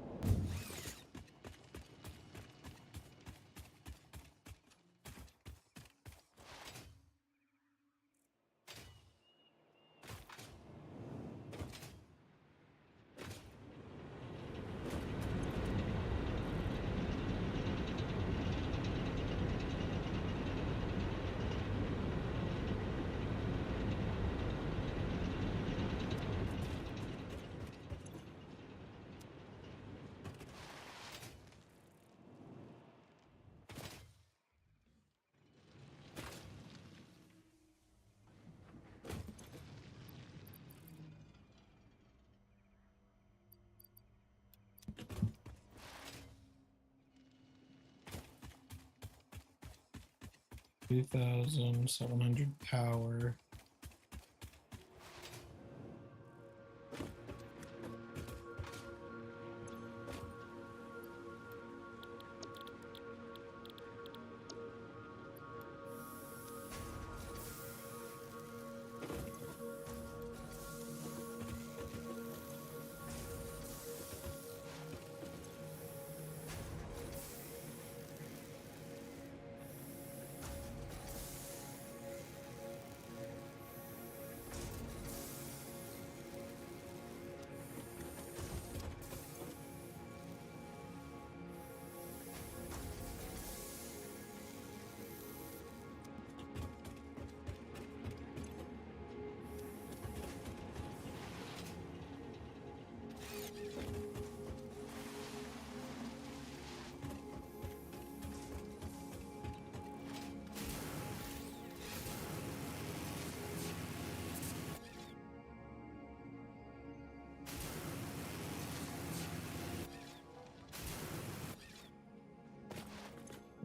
$2,700 power.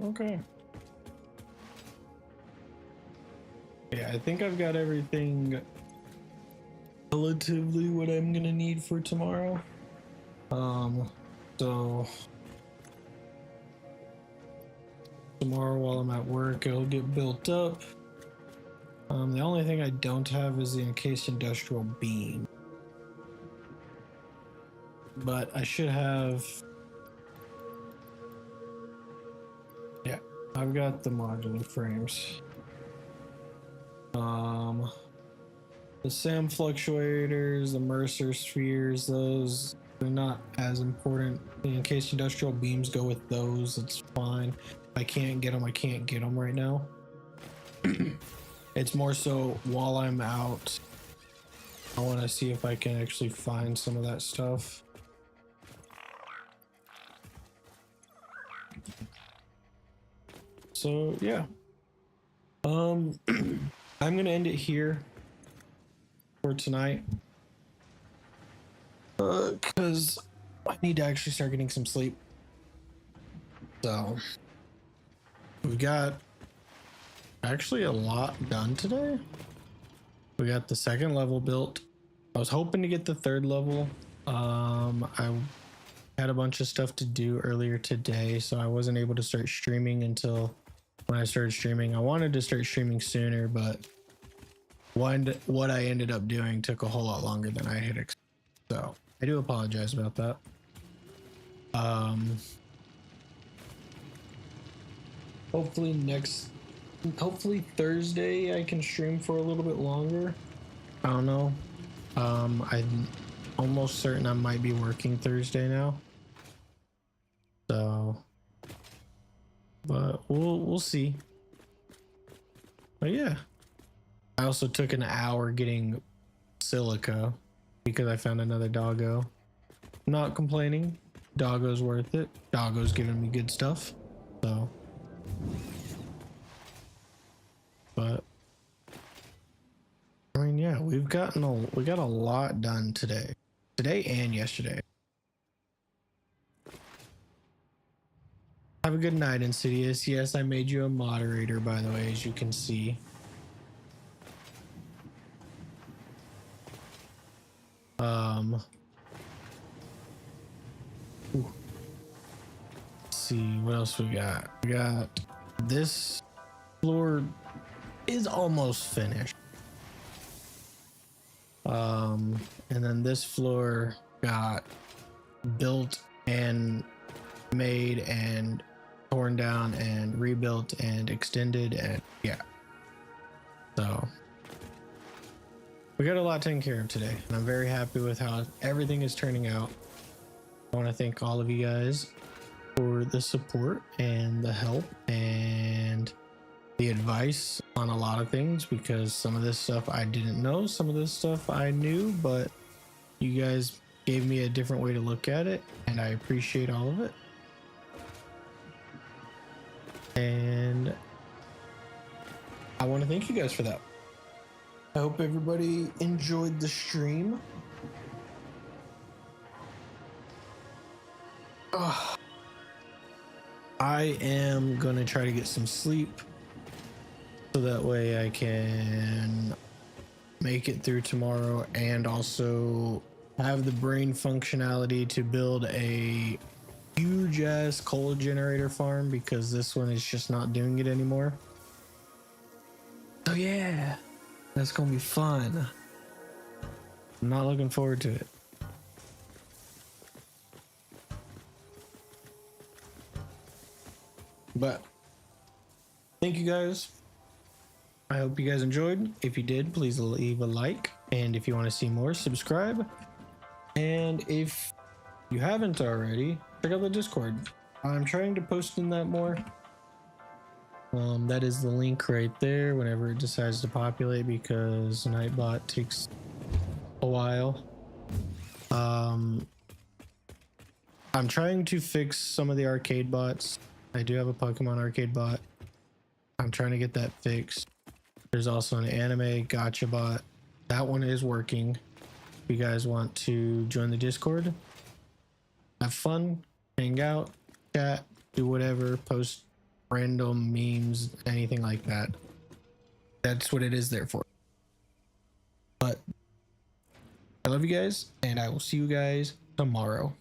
Okay. Yeah, I think I've got everything relatively what I'm gonna need for tomorrow. So tomorrow while I'm at work, it'll get built up. The only thing I don't have is the encased industrial beam, but I should have. Yeah, I've got the modular frames. The SAM fluctuators, the Mercer spheres, those are not as important. The encased industrial beams go with those. It's fine. If I can't get them, I can't get them right now. It's more so while I'm out, I want to see if I can actually find some of that stuff. So yeah, I'm gonna end it here for tonight, because I need to actually start getting some sleep. So we got actually a lot done today. We got the second level built. I was hoping to get the third level. I had a bunch of stuff to do earlier today, so I wasn't able to start streaming until when I started streaming. I wanted to start streaming sooner, but what I ended up doing took a whole lot longer than I had expected. So I do apologize about that. Hopefully Thursday I can stream for a little bit longer. I don't know. I'm almost certain I might be working Thursday now. So, but we'll see. But yeah, I also took an hour getting silica because I found another doggo. Not complaining. Doggo's worth it. Doggo's giving me good stuff. So we got a lot done today and yesterday. Have a good night, Insidious. Yes, I made you a moderator, by the way, as you can see. Let's see what else we got. We got this floor is almost finished. And then this floor got built and made and torn down and rebuilt and extended, and yeah, so we got a lot taken care of today, and I'm very happy with how everything is turning out. I want to thank all of you guys for the support and the help and the advice on a lot of things, because some of this stuff I didn't know, some of this stuff I knew, but you guys gave me a different way to look at it, and I appreciate all of it. And I want to thank you guys for that. I hope everybody enjoyed the stream. I am gonna try to get some sleep so that way I can make it through tomorrow and also have the brain functionality to build a huge ass coal generator farm, because this one is just not doing it anymore. So yeah, that's gonna be fun. I'm not looking forward to it. But thank you guys. I hope you guys enjoyed. If you did, please leave a like, and if you want to see more, subscribe. And if you haven't already, check out the Discord. I'm trying to post in that more. That is the link right there whenever it decides to populate, because Nightbot takes a while. I'm trying to fix some of the arcade bots. I do have a Pokemon arcade bot. I'm trying to get that fixed. There's also an anime gotcha bot. That one is working. If you guys want to join the Discord, have fun, hang out, chat, do whatever, post random memes, anything like that. That's what it is there for. But I love you guys, and I will see you guys tomorrow.